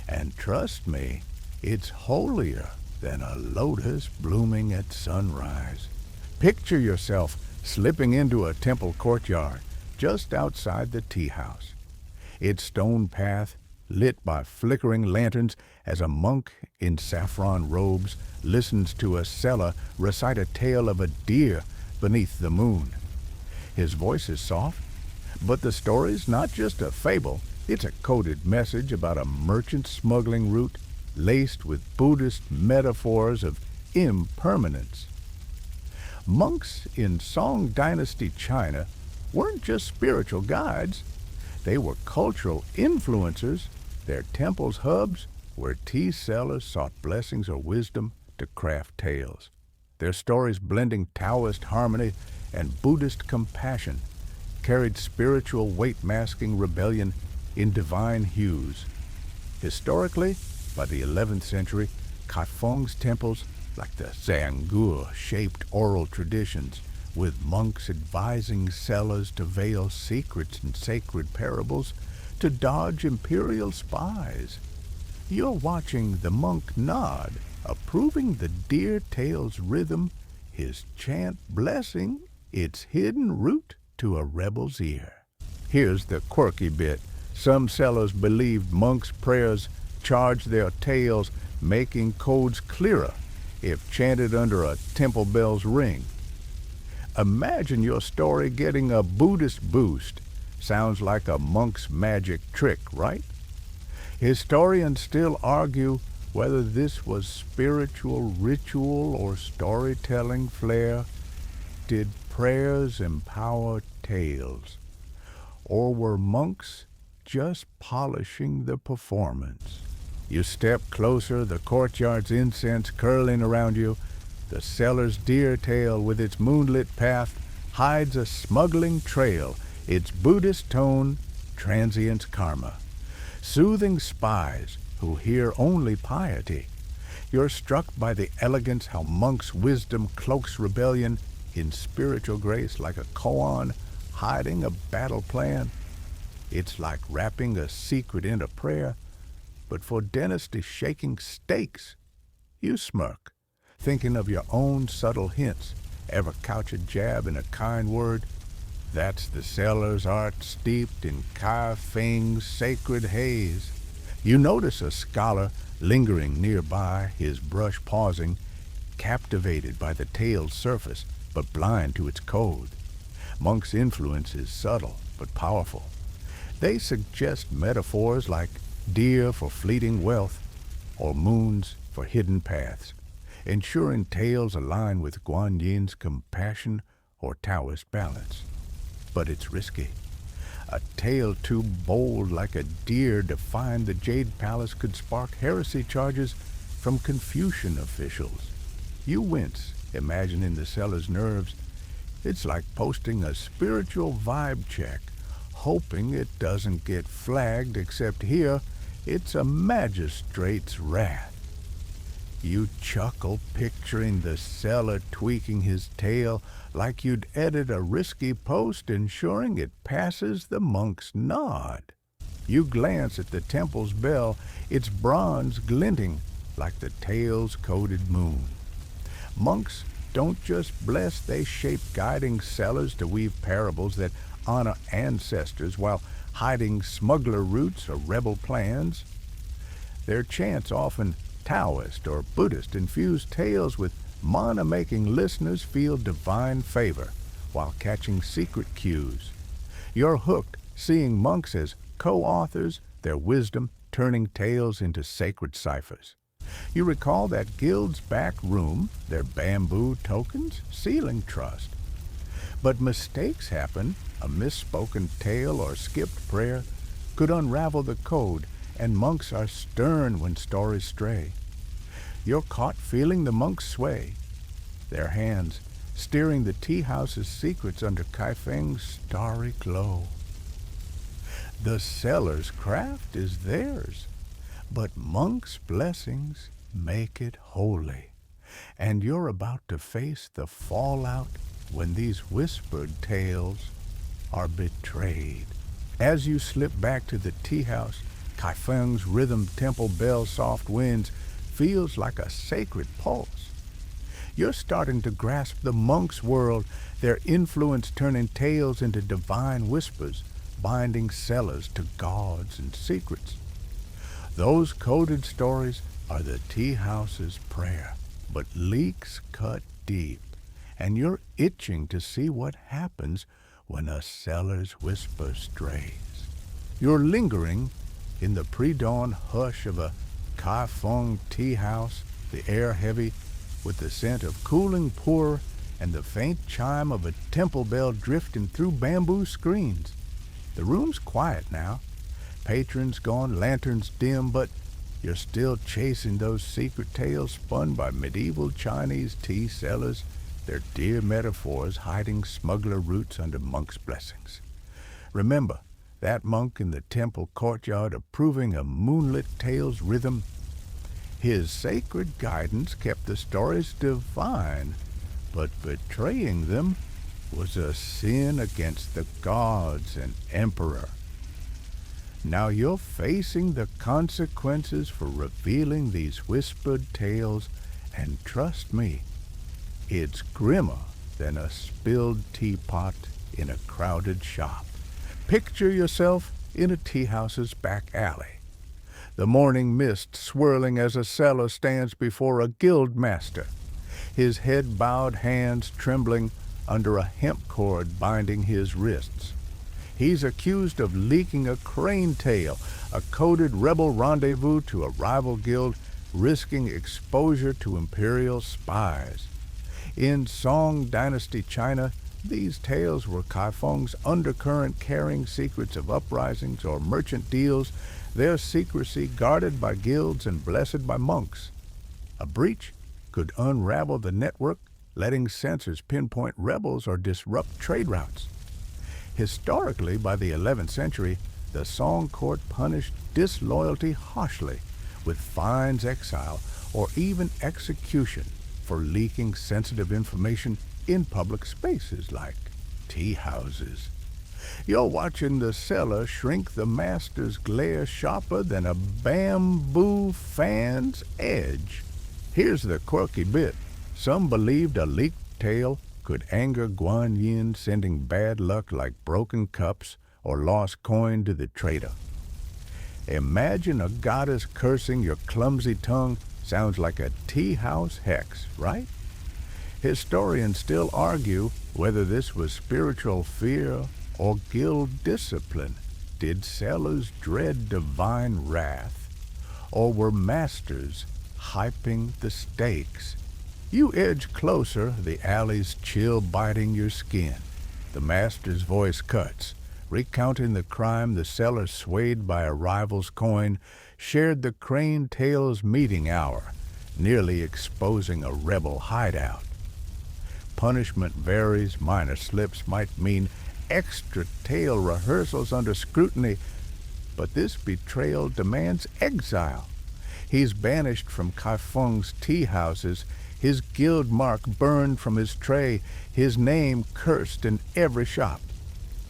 and trust me, it's holier than a lotus blooming at sunrise. Picture yourself slipping into a temple courtyard just outside the tea house. Its stone path lit by flickering lanterns as a monk in saffron robes listens to a seller recite a tale of a deer beneath the moon. His voice is soft, but the story's not just a fable. It's a coded message about a merchant smuggling route laced with Buddhist metaphors of impermanence. Monks in Song Dynasty China weren't just spiritual guides. They were cultural influencers, their temples hubs where tea sellers sought blessings or wisdom to craft tales. Their stories blending Taoist harmony and Buddhist compassion carried spiritual weight masking rebellion in divine hues. Historically, by the 11th century, Kaifeng's temples, like the Zangguo, shaped oral traditions, with monks advising sellers to veil secrets and sacred parables, to dodge imperial spies. You're watching the monk nod, approving the deer tail's rhythm, his chant blessing its hidden root to a rebel's ear. Here's the quirky bit. Some sellers believed monks' prayers charged their tales, making codes clearer if chanted under a temple bell's ring. Imagine your story getting a Buddhist boost. Sounds like a monk's magic trick, right? Historians still argue whether this was spiritual ritual or storytelling flair. Did prayers empower tales? Or were monks just polishing the performance? You step closer, the courtyard's incense curling around you. The cellar's deer tail with its moonlit path hides a smuggling trail, its Buddhist tone, transient's karma. Soothing spies who hear only piety. You're struck by the elegance how monks' wisdom cloaks rebellion in spiritual grace like a koan hiding a battle plan. It's like wrapping a secret in a prayer, but for dynasty-shaking stakes. You smirk, thinking of your own subtle hints, ever couch a jab in a kind word. That's the cellar's art steeped in Kai Feng's sacred haze. You notice a scholar lingering nearby, his brush pausing, captivated by the tale's surface, but blind to its code. Monk's influence is subtle, but powerful. They suggest metaphors like deer for fleeting wealth, or moons for hidden paths, ensuring tales align with Guan Yin's compassion or Taoist balance. But it's risky. A tale too bold like a deer defying the Jade Palace could spark heresy charges from Confucian officials. You wince, imagining the cellar's nerves. It's like posting a spiritual vibe check, hoping it doesn't get flagged, except here, it's a magistrate's wrath. You chuckle, picturing the cellar tweaking his tail like you'd edit a risky post, ensuring it passes the monk's nod. You glance at the temple's bell, its bronze glinting like the tale's coded moon. Monks don't just bless, they shape guiding cellars to weave parables that honor ancestors while hiding smuggler roots or rebel plans. Their chants often Taoist or Buddhist infused tales with mana making listeners feel divine favor while catching secret cues. You're hooked, seeing monks as co-authors, their wisdom turning tales into sacred ciphers. You recall that guild's back room, their bamboo tokens, sealing trust. But mistakes happen. A misspoken tale or skipped prayer could unravel the code, and monks are stern when stories stray. You're caught feeling the monks' sway, their hands steering the tea house's secrets under Kai Feng's starry glow. The cellar's craft is theirs, but monks' blessings make it holy, and you're about to face the fallout when these whispered tales are betrayed. As you slip back to the tea house, Kai Feng's rhythm temple bell soft winds feels like a sacred pulse. You're starting to grasp the monk's world, their influence turning tales into divine whispers, binding cellars to gods and secrets. Those coded stories are the tea house's prayer, but leaks cut deep, and you're itching to see what happens when a cellar's whisper strays. You're lingering in the pre-dawn hush of a Kai Feng tea house, the air heavy with the scent of cooling pour and the faint chime of a temple bell drifting through bamboo screens. The room's quiet now. Patrons gone, lanterns dim, but you're still chasing those secret tales spun by medieval Chinese tea sellers, their dear metaphors hiding smuggler roots under monks' blessings. Remember, that monk in the temple courtyard approving a moonlit tale's rhythm. His sacred guidance kept the stories divine, but betraying them was a sin against the gods and emperor. Now you're facing the consequences for revealing these whispered tales, and trust me, it's grimmer than a spilled teapot in a crowded shop. Picture yourself in a tea house's back alley. The morning mist swirling as a cellar stands before a guild master, his head bowed, hands trembling under a hemp cord binding his wrists. He's accused of leaking a crane tail, a coded rebel rendezvous to a rival guild, risking exposure to imperial spies. In Song Dynasty China, these tales were Kai Feng's undercurrent carrying secrets of uprisings or merchant deals their secrecy guarded by guilds and blessed by monks. A breach could unravel the network, letting censors pinpoint rebels or disrupt trade routes. Historically, by the 11th century, the Song court punished disloyalty harshly, with fines, exile, or even execution for leaking sensitive information in public spaces like tea houses. You're watching the cellar shrink the master's glare sharper than a bamboo fan's edge. Here's the quirky bit. Some believed a leaked tale could anger Guan Yin, sending bad luck like broken cups or lost coin to the trader. Imagine a goddess cursing your clumsy tongue. Sounds like a tea house hex, right? Historians still argue whether this was spiritual fear or guild discipline. Did sellers dread divine wrath, or were masters hyping the stakes? You edge closer, the alleys chill biting your skin. The master's voice cuts, recounting the crime. The seller, swayed by a rival's coin, shared the crane tail's meeting hour, nearly exposing a rebel hideout. Punishment varies. Minor slips might mean extra tail rehearsals under scrutiny, but this betrayal demands exile. He's banished from Kaifeng's tea houses, his guild mark burned from his tray, his name cursed in every shop.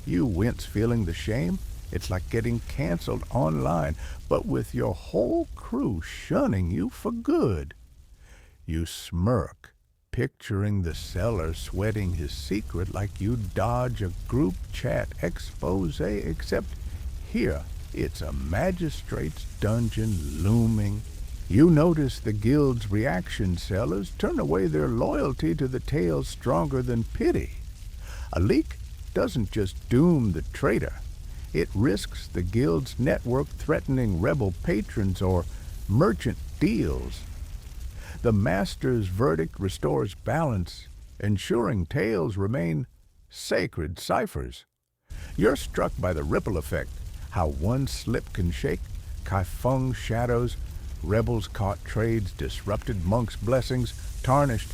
You wince, feeling the shame. It's like getting canceled online, but with your whole crew shunning you for good. You smirk, picturing the seller sweating his secret like you dodge a group chat expose, except here it's a magistrate's dungeon looming. You notice the guild's reaction. Sellers turn away, their loyalty to the tale stronger than pity. A leak doesn't just doom the traitor. It risks the guild's network, threatening rebel patrons or merchant deals. The master's verdict restores balance, ensuring tales remain sacred ciphers. You're struck by the ripple effect, how one slip can shake Kaifeng's shadows, rebels caught trades, disrupted monks' blessings, tarnished.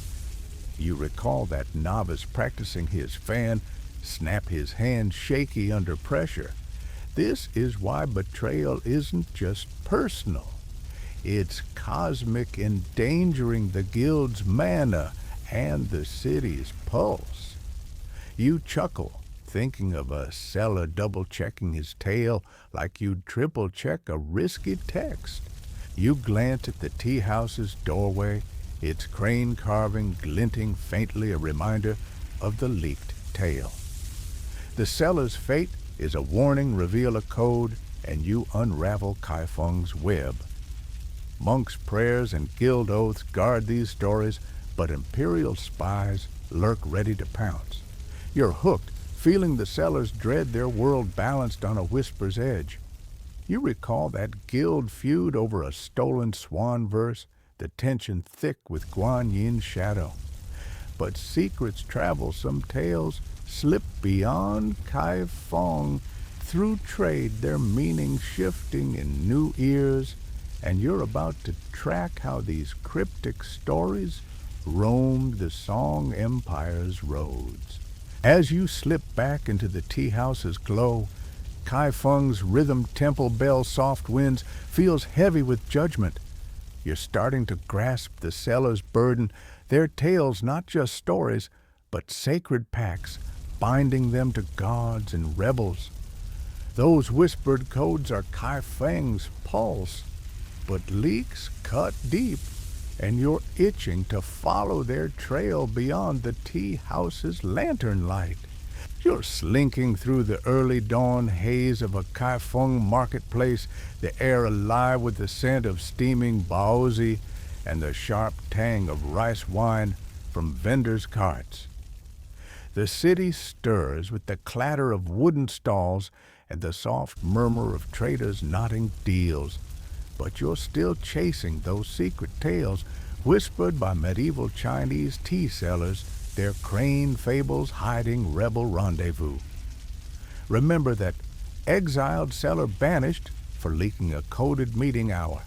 You recall that novice practicing his fan, snap his hand shaky under pressure. This is why betrayal isn't just personal. It's cosmic, endangering the guild's mana and the city's pulse. You chuckle, thinking of a seller double-checking his tale like you'd triple-check a risky text. You glance at the tea house's doorway, its crane carving glinting faintly, a reminder of the leaked tale. The seller's fate is a warning, reveal a code, and you unravel Kaifeng's web. Monks' prayers and guild oaths guard these stories, but imperial spies lurk ready to pounce. You're hooked, feeling the sellers dread, their world balanced on a whisper's edge. You recall that guild feud over a stolen swan verse, the tension thick with Guan Yin's shadow. But secrets travel, some tales slip beyond Kaifeng, through trade, their meaning shifting in new ears, and you're about to track how these cryptic stories roamed the Song Empire's roads. As you slip back into the tea house's glow, Kaifeng's rhythm temple bell soft winds feels heavy with judgment. You're starting to grasp the seller's burden, their tales not just stories, but sacred pacts, binding them to gods and rebels. Those whispered codes are Kaifeng's pulse, but leaks cut deep, and you're itching to follow their trail beyond the tea house's lantern light. You're slinking through the early dawn haze of a Kaifeng marketplace, the air alive with the scent of steaming baozi and the sharp tang of rice wine from vendors' carts. The city stirs with the clatter of wooden stalls and the soft murmur of traders knotting deals. But you're still chasing those secret tales whispered by medieval Chinese tea sellers, their crane fables hiding rebel rendezvous. Remember that exiled seller banished for leaking a coded meeting hour.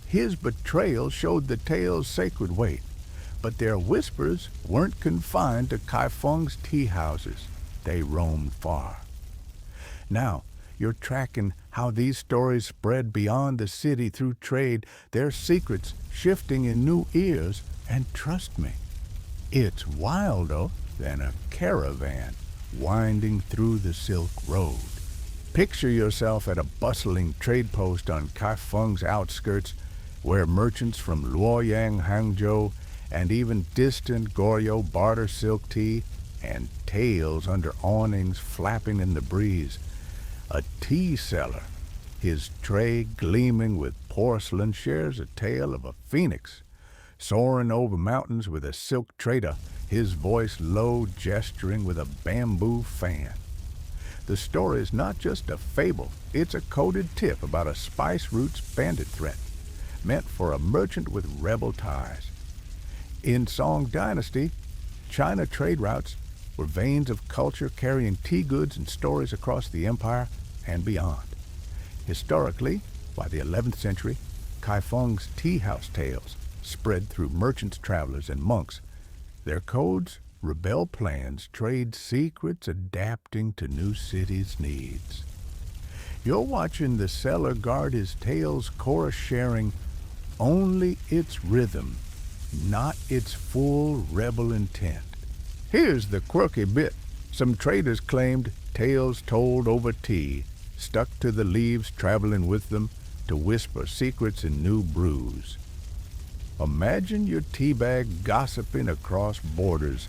His betrayal showed the tale's sacred weight, but their whispers weren't confined to Kai Feng's tea houses. They roamed far. Now, you're tracking how these stories spread beyond the city through trade, their secrets shifting in new ears, and trust me, it's wilder than a caravan winding through the Silk Road. Picture yourself at a bustling trade post on Kai Feng's outskirts, where merchants from Luoyang, Hangzhou, and even distant Goryeo barter silk tea, and tales under awnings flapping in the breeze. A tea seller, his tray gleaming with porcelain, shares a tale of a phoenix, soaring over mountains with a silk trader, his voice low, gesturing with a bamboo fan. The story is not just a fable, it's a coded tip about a spice roots bandit threat, meant for a merchant with rebel ties. In Song Dynasty, China trade routes were veins of culture carrying tea goods and stories across the empire and beyond. Historically, by the 11th century, Kai Feng's tea house tales spread through merchants, travelers, and monks. Their codes, rebel plans, trade secrets adapting to new cities' needs. You're watching the seller guard his tale's chorus, sharing only its rhythm, not its full rebel intent. Here's the quirky bit. Some traders claimed tales told over tea, stuck to the leaves traveling with them to whisper secrets in new brews. Imagine your tea bag gossiping across borders.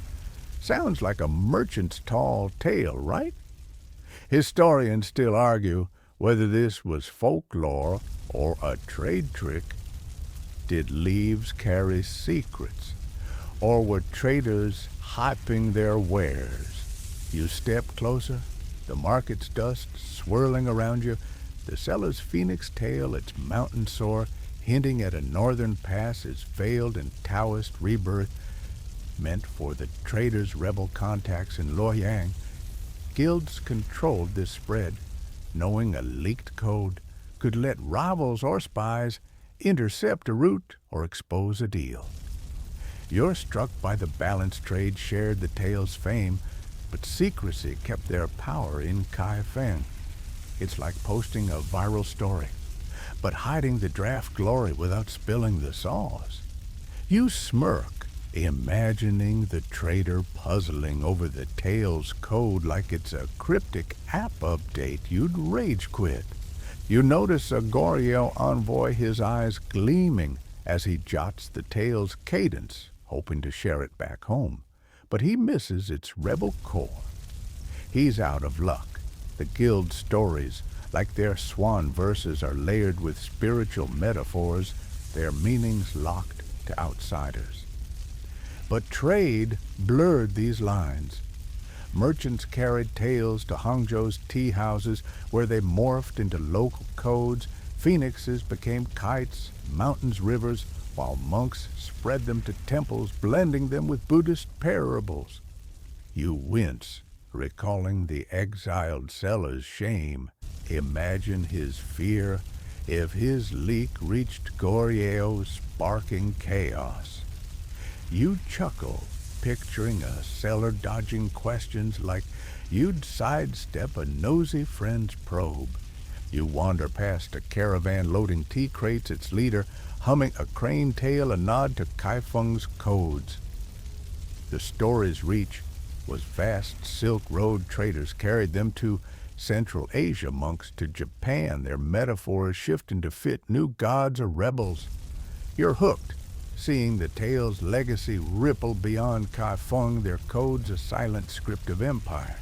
Sounds like a merchant's tall tale, right? Historians still argue whether this was folklore or a trade trick. Did leaves carry secrets, or were traders hyping their wares? You step closer, the market's dust swirling around you, the seller's phoenix tail, its mountain soar, hinting at a northern pass, is veiled in Taoist rebirth, meant for the traders' rebel contacts in Luoyang. Guilds controlled this spread, knowing a leaked code could let rivals or spies intercept a route or expose a deal. You're struck by the balanced trade shared the tale's fame, but secrecy kept their power in Kai Feng. It's like posting a viral story, but hiding the draft glory without spilling the sauce. You smirk, imagining the trader puzzling over the tale's code like it's a cryptic app update. You'd rage quit. You notice a Goryeo envoy, his eyes gleaming as he jots the tale's cadence, hoping to share it back home. But he misses its rebel core. He's out of luck. The guild stories, like their swan verses, are layered with spiritual metaphors, their meanings locked to outsiders. But trade blurred these lines. Merchants carried tales to Hangzhou's tea houses, where they morphed into local codes. Phoenixes became kites, mountains rivers, while monks spread them to temples, blending them with Buddhist parables. You wince, recalling the exiled seller's shame. Imagine his fear if his leak reached Goryeo's sparking chaos. You chuckle, picturing a seller dodging questions like you'd sidestep a nosy friend's probe. You wander past a caravan loading tea crates, its leader humming a crane tale, a nod to Kai Feng's codes. The story's reach was vast. Silk Road traders carried them to Central Asia, monks to Japan, their metaphors shifting to fit new gods or rebels. You're hooked, seeing the tale's legacy ripple beyond Kai Feng, their codes a silent script of empire.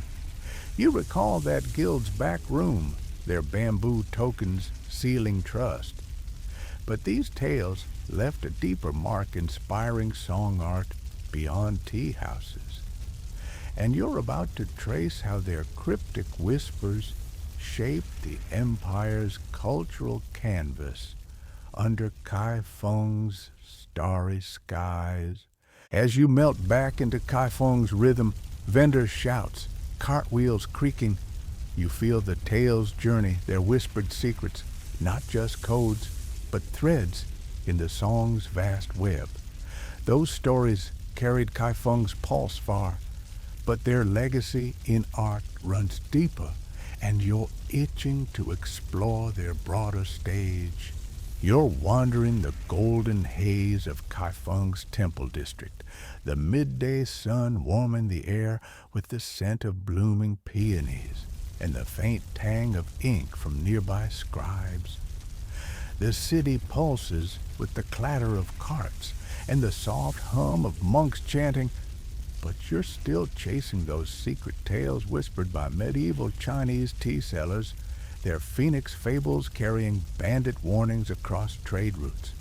You recall that guild's back room, their bamboo tokens sealing trust. But these tales left a deeper mark, inspiring song art beyond tea houses. And you're about to trace how their cryptic whispers shaped the empire's cultural canvas under Kai Feng's starry skies. As you melt back into Kai Feng's rhythm, vendors' shouts, cartwheels creaking, you feel the tale's journey, their whispered secrets, not just codes, but threads in the song's vast web. Those stories carried Kai Feng's pulse far, but their legacy in art runs deeper, and you're itching to explore their broader stage. You're wandering the golden haze of Kai Feng's temple district, the midday sun warming the air with the scent of blooming peonies and the faint tang of ink from nearby scribes. The city pulses with the clatter of carts and the soft hum of monks chanting, but you're still chasing those secret tales whispered by medieval Chinese tea sellers, their phoenix fables carrying bandit warnings across trade routes.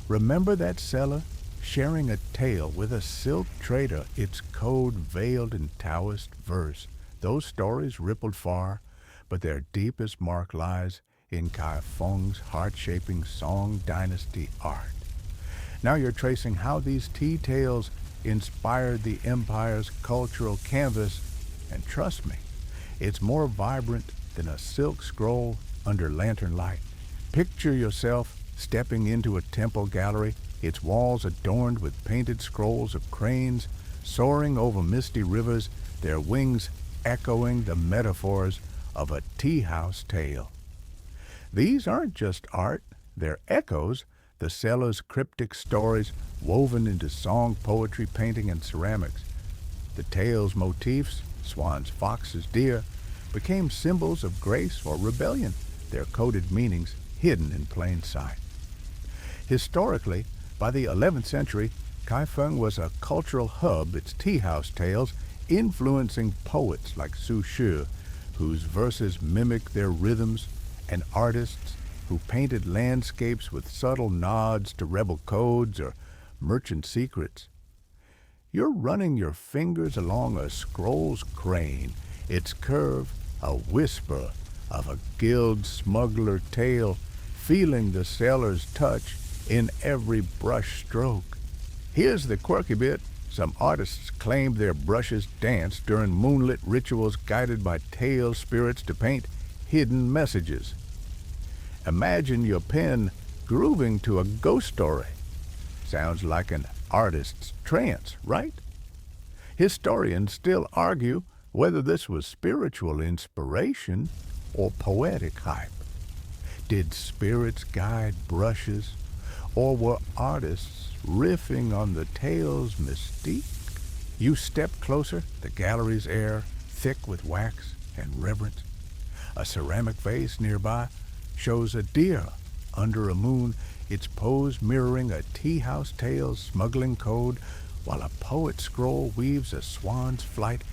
Remember that seller sharing a tale with a silk trader, its code veiled in Taoist verse? Those stories rippled far, but their deepest mark lies in Kai Feng's heart-shaping Song Dynasty art. Now you're tracing how these tea tales inspired the empire's cultural canvas, and trust me, it's more vibrant than a silk scroll under lantern light. Picture yourself stepping into a temple gallery, its walls adorned with painted scrolls of cranes soaring over misty rivers, their wings echoing the metaphors of a tea house tale. These aren't just art, they're echoes, the seller's cryptic stories woven into song, poetry, painting, and ceramics. The tale's motifs, swans, foxes, deer, became symbols of grace or rebellion, their coded meanings hidden in plain sight. Historically, by the 11th century, Kaifeng was a cultural hub, its tea house tales influencing poets like Su Shi, whose verses mimic their rhythms, and artists who painted landscapes with subtle nods to rebel codes or merchant secrets. You're running your fingers along a scroll's crane, its curve a whisper of a guild smuggler tale, feeling the sailor's touch in every brush stroke. Here's the quirky bit. Some artists claimed their brushes danced during moonlit rituals guided by tale spirits to paint hidden messages. Imagine your pen grooving to a ghost story. Sounds like an artist's trance, right? Historians still argue whether this was spiritual inspiration or poetic hype. Did spirits guide brushes, or were artists riffing on the tale's mystique? You step closer, the gallery's air thick with wax and reverence. A ceramic vase nearby shows a deer under a moon, its pose mirroring a tea house tale's smuggling code, while a poet's scroll weaves a swan's flight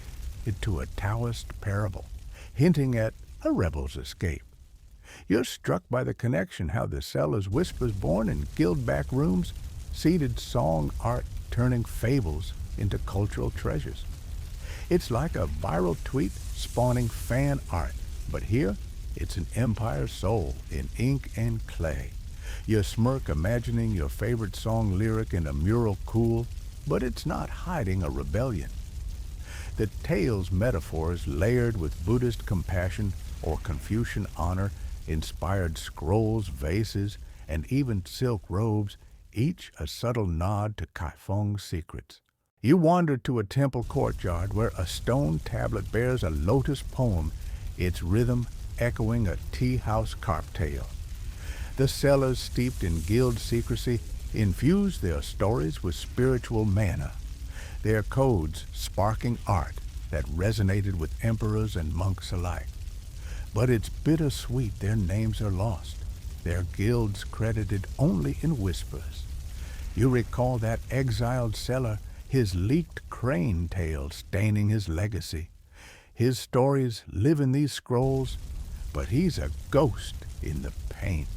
into a Taoist parable, hinting at a rebel's escape. You're struck by the connection, how the seller's whispers born in guild-back rooms, seeded song art turning fables into cultural treasures. It's like a viral tweet spawning fan art, but here it's an empire soul in ink and clay. You smirk imagining your favorite song lyric in a mural cool, but it's not hiding a rebellion. The tale's metaphors, layered with Buddhist compassion or Confucian honor, inspired scrolls, vases, and even silk robes, each a subtle nod to Kaifeng's secrets. You wander to a temple courtyard where a stone tablet bears a lotus poem, its rhythm echoing a tea house carp tale. The sellers, steeped in guild secrecy, infuse their stories with spiritual manna, their codes sparking art that resonated with emperors and monks alike. But it's bittersweet their names are lost, their guilds credited only in whispers. You recall that exiled seller, his leaked crane tale staining his legacy. His stories live in these scrolls, but he's a ghost in the paint.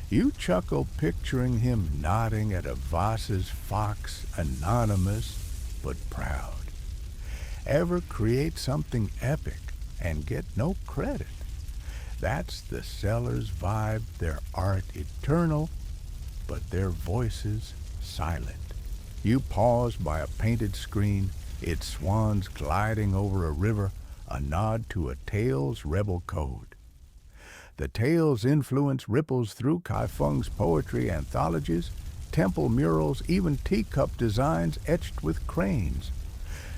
You chuckle picturing him nodding at a vase's fox, anonymous but proud. Ever create something epic and get no credit? That's the seller's vibe, their art eternal, but their voices silent. You pause by a painted screen, its swans gliding over a river, a nod to a tale's rebel code. The tale's influence ripples through Kai Feng's poetry anthologies, temple murals, even teacup designs etched with cranes.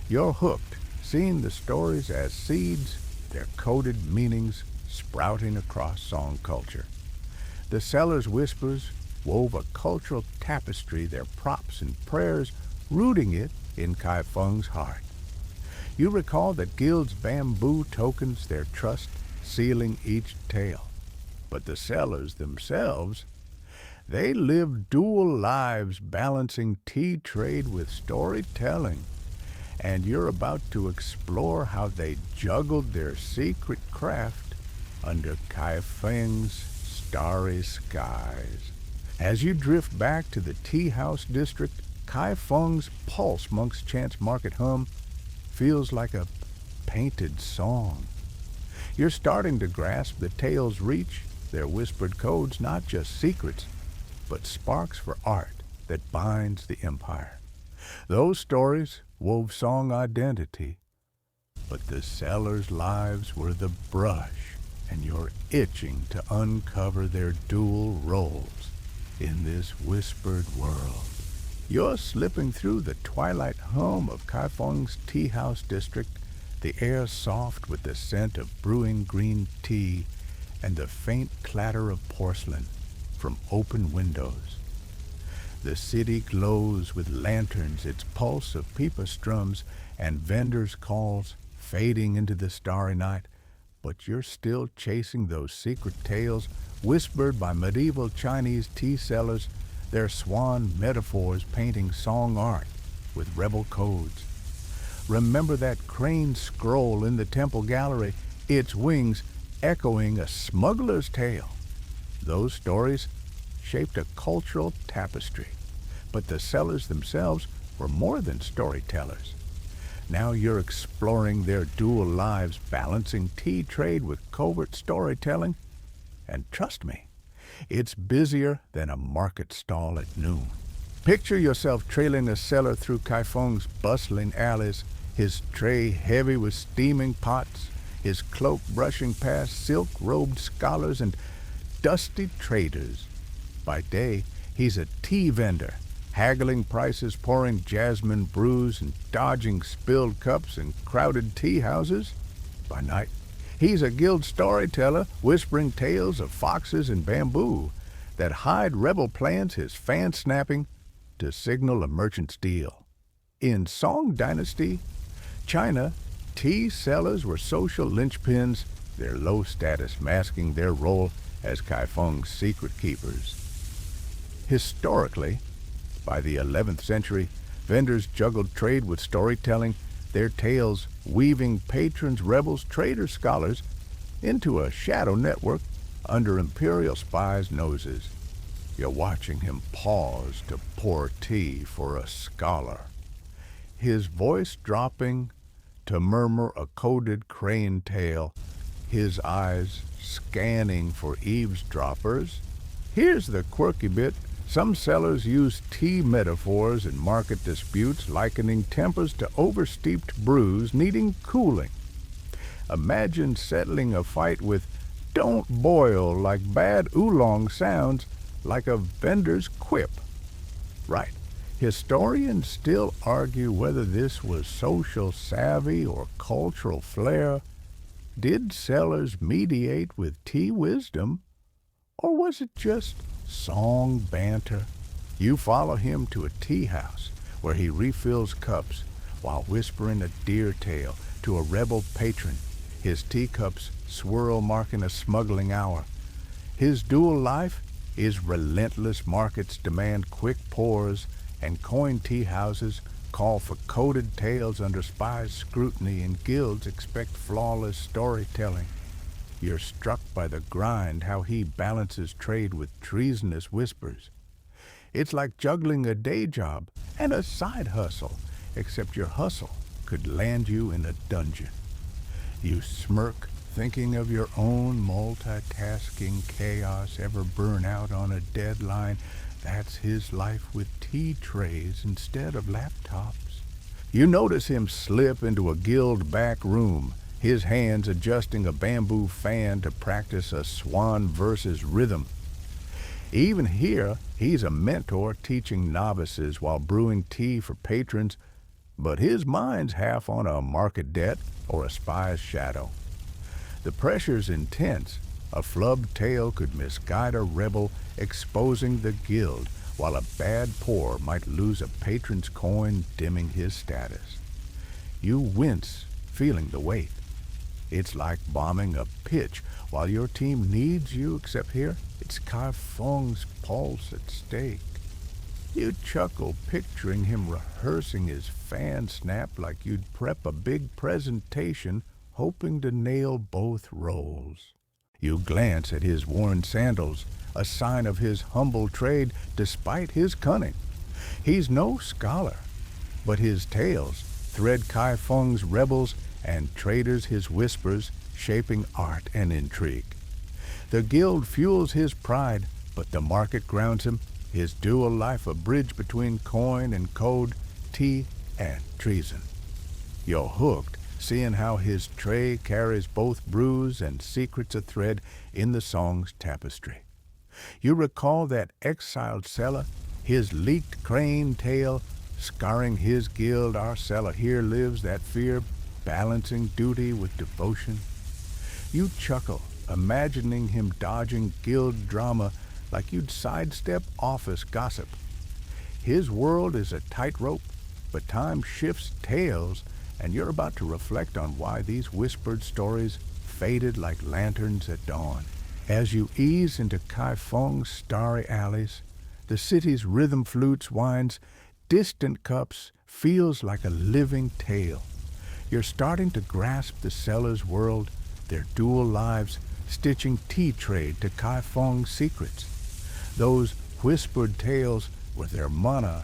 You're hooked, seeing the stories as seeds, their coded meanings sprouting across song culture. The seller's whispers wove a cultural tapestry, their props and prayers rooting it in Kai Feng's heart. You recall that Guild's bamboo tokens their trust, sealing each tale. But the sellers themselves, they lived dual lives balancing tea trade with storytelling. And you're about to explore how they juggled their secret craft under Kai Feng's starry skies. As you drift back to the tea house district, Kai Feng's pulse Monk's Chance Market hum feels like a painted song. You're starting to grasp the tale's reach, their whispered codes, not just secrets, but sparks for art that binds the empire. Those stories wove song identity, but the sellers' lives were the brush, and you're itching to uncover their dual roles in this whispered world. You're slipping through the twilight hum of Kai Feng's tea house district, the air soft with the scent of brewing green tea and the faint clatter of porcelain from open windows. The city glows with lanterns, its pulse of pipa strums and vendors' calls fading into the starry night, but you're still chasing those secret tales whispered by medieval Chinese tea sellers, their swan metaphors painting song art with rebel codes. Remember that crane scroll in the temple gallery, its wings echoing a smuggler's tale. Those stories shaped a cultural tapestry, but the sellers themselves were more than storytellers. Now you're exploring their dual lives, balancing tea trade with covert storytelling, and trust me, it's busier than a market stall at noon. Picture yourself trailing a seller through Kai Feng's bustling alleys, his tray heavy with steaming pots, his cloak brushing past silk-robed scholars and dusty traders. By day, he's a tea vendor, haggling prices, pouring jasmine brews, and dodging spilled cups in crowded tea houses. By night, he's a guild storyteller, whispering tales of foxes and bamboo that hide rebel plans, his fan snapping to signal a merchant's deal. In Song Dynasty, China, tea sellers were social linchpins, their low status masking their role as Kai Feng's secret keepers. Historically, by the 11th century, vendors juggled trade with storytelling, their tales weaving patrons, rebels, traders, scholars into a shadow network under imperial spies' noses. You're watching him pause to pour tea for a scholar, his voice dropping to murmur a coded crane tale, his eyes scanning for eavesdroppers. Here's the quirky bit. Some sellers use tea metaphors in market disputes, likening tempers to oversteeped brews needing cooling. Imagine settling a fight with "don't boil" like bad oolong sounds like a vendor's quip. Right. Historians still argue whether this was social savvy or cultural flair. Did sellers mediate with tea wisdom, or was it just song banter? You follow him to a tea house where he refills cups while whispering a deer tale to a rebel patron. His teacups swirl, marking a smuggling hour. His dual life is relentless. Markets demand quick pours, and coin tea houses call for coded tales under spies' scrutiny, and guilds expect flawless storytelling. You're struck by the grind, how he balances trade with treasonous whispers. It's like juggling a day job and a side hustle, except your hustle could land you in a dungeon. You smirk, thinking of your own multitasking chaos. Ever burn out on a deadline? That's his life with tea trays instead of laptops. You notice him slip into a guild back room, his hands adjusting a bamboo fan to practice a swan versus rhythm. Even here, he's a mentor teaching novices while brewing tea for patrons, but his mind's half on a market debt or a spy's shadow. The pressure's intense. A flubbed tale could misguide a rebel, exposing the guild, while a bad pour might lose a patron's coin, dimming his status. You wince, feeling the weight. It's like bombing a pitch while your team needs you, except here, it's Kai Feng's pulse at stake. You chuckle, picturing him rehearsing his fan snap like you'd prep a big presentation, hoping to nail both roles. You glance at his worn sandals, a sign of his humble trade despite his cunning. He's no scholar, but his tales thread Kai Feng's rebels and traders his whispers, shaping art and intrigue. The guild fuels his pride, but the market grounds him, his dual life a bridge between coin and code, tea and treason. You're hooked, seeing how his tray carries both brews and secrets athread in the song's tapestry. You recall that exiled seller, his leaked crane tale, scarring his guild. Our seller here lives that fear, balancing duty with devotion. You chuckle, imagining him dodging guild drama like you'd sidestep office gossip. His world is a tightrope, but time shifts tales, and you're about to reflect on why these whispered stories faded like lanterns at dawn. As you ease into Kai Feng's starry alleys, the city's rhythm flutes winds, distant cups feels like a living tale. You're starting to grasp the seller's world, their dual lives, stitching tea trade to Kai Feng's secrets. Those whispered tales were their mana,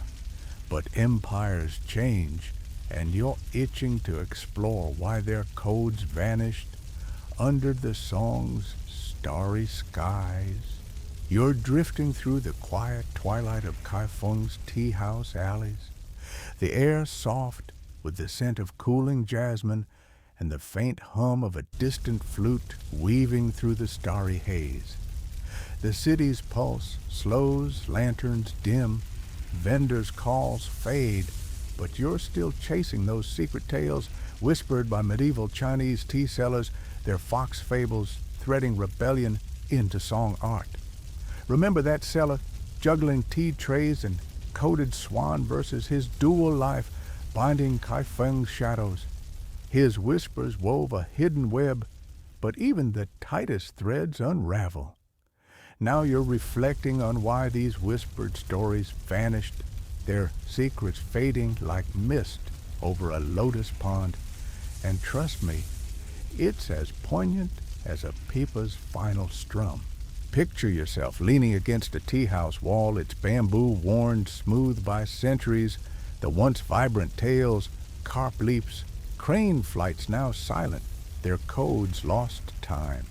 but empires change, and you're itching to explore why their codes vanished under the song's starry skies. You're drifting through the quiet twilight of Kai Feng's tea house alleys, the air soft with the scent of cooling jasmine and the faint hum of a distant flute weaving through the starry haze. The city's pulse slows, lanterns dim, vendors' calls fade, but you're still chasing those secret tales whispered by medieval Chinese tea sellers, their fox fables threading rebellion into song art. Remember that seller juggling tea trays and coated swan versus his dual life, binding Kai Feng's shadows. His whispers wove a hidden web, but even the tightest threads unravel. Now you're reflecting on why these whispered stories vanished, their secrets fading like mist over a lotus pond. And trust me, it's as poignant as a pipa's final strum. Picture yourself leaning against a tea house wall, its bamboo worn smooth by centuries, the once vibrant tales, carp leaps, crane flights now silent, their codes lost to time.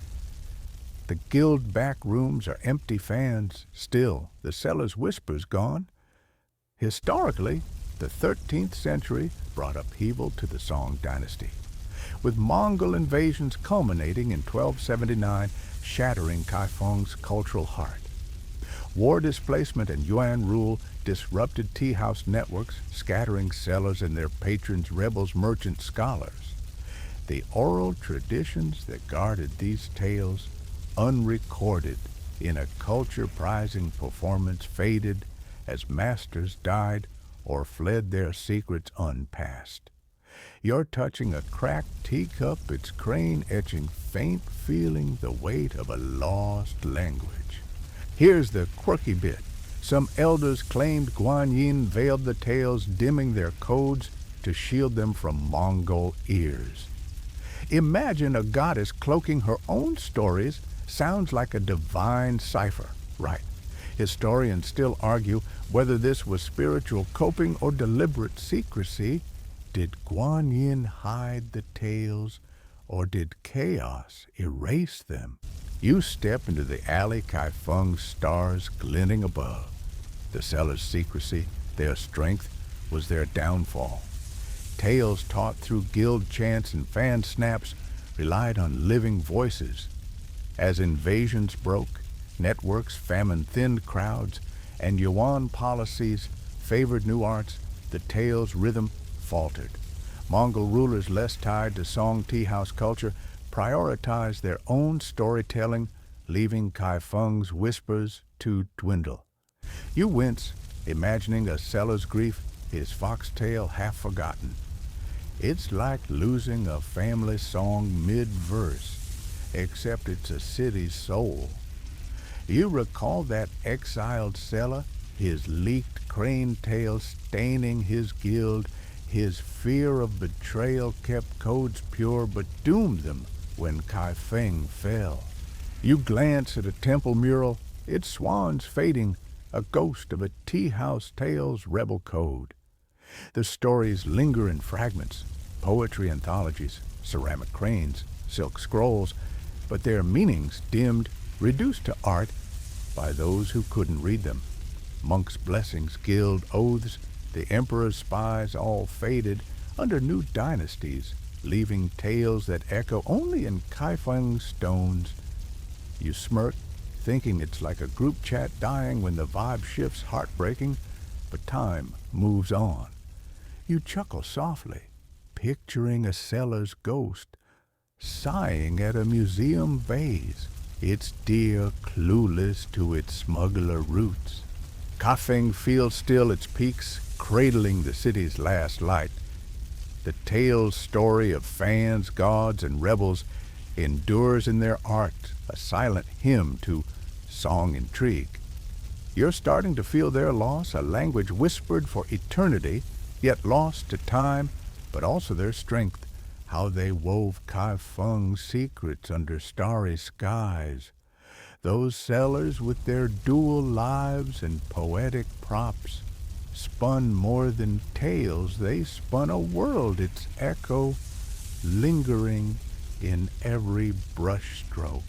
The guild back rooms are empty fans, still, the seller's whispers gone. Historically, the 13th century brought upheaval to the Song dynasty, with Mongol invasions culminating in 1279, shattering Kai Feng's cultural heart. War displacement and Yuan rule disrupted tea house networks, scattering sellers and their patrons, rebels, merchants, scholars. The oral traditions that guarded these tales, unrecorded in a culture prizing performance, faded as masters died or fled their secrets unpassed. You're touching a cracked teacup, its crane etching faint, feeling the weight of a lost language. Here's the quirky bit. Some elders claimed Guan Yin veiled the tales, dimming their codes to shield them from Mongol ears. Imagine a goddess cloaking her own stories. Sounds like a divine cipher, right? Historians still argue whether this was spiritual coping or deliberate secrecy. Did Guan Yin hide the tales, or did chaos erase them? You step into the alley, Kai Feng's stars glinting above. The seller's secrecy, their strength, was their downfall. Tales taught through guild chants and fan snaps relied on living voices. As invasions broke, networks famine-thinned crowds, and yuan policies favored new arts, the tale's rhythm faltered. Mongol rulers less tied to Song tea house culture prioritized their own storytelling, leaving Kai Feng's whispers to dwindle. You wince, imagining a seller's grief, his foxtail half forgotten. It's like losing a family song mid-verse, except it's a city's soul. You recall that exiled seller, his leaked crane tail staining his guild. His fear of betrayal kept codes pure but doomed them when Kai Feng fell. You glance at a temple mural, its swans fading, a ghost of a tea house tale's rebel code. The stories linger in fragments, poetry anthologies, ceramic cranes, silk scrolls, but their meanings dimmed, reduced to art by those who couldn't read them. Monks' blessings, guild oaths, the emperor's spies all faded under new dynasties, leaving tales that echo only in Kaifeng's stones. You smirk, thinking it's like a group chat dying when the vibe shifts heartbreaking, but time moves on. You chuckle softly, picturing a seller's ghost, sighing at a museum vase, its deer clueless to its smuggler roots. Kaifeng feels still its peaks, cradling the city's last light. The tale's story of fans, gods, and rebels endures in their art, a silent hymn to song intrigue. You're starting to feel their loss, a language whispered for eternity, yet lost to time, but also their strength, how they wove Kai Feng's secrets under starry skies. Those sellers with their dual lives and poetic props spun more than tales, they spun a world, its echo lingering in every brushstroke.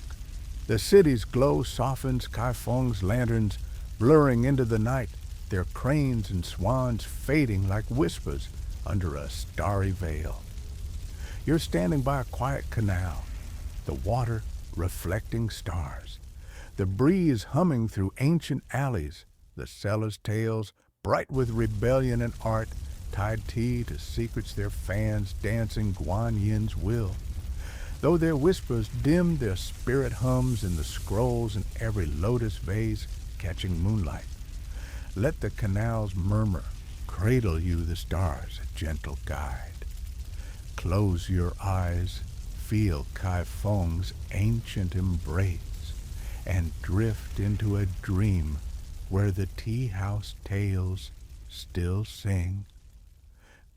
The city's glow softens Kai Feng's lanterns, blurring into the night, their cranes and swans fading like whispers under a starry veil. You're standing by a quiet canal, the water reflecting stars, the breeze humming through ancient alleys, the sellers' tales bright with rebellion and art, tied tea to secrets their fans dancing Guan Yin's will. Though their whispers dim, their spirit hums in the scrolls in every lotus vase catching moonlight. Let the canal's murmur cradle you the stars, a gentle guide. Close your eyes, feel Kai Feng's ancient embrace, and drift into a dream where the tea house tales still sing.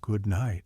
Good night.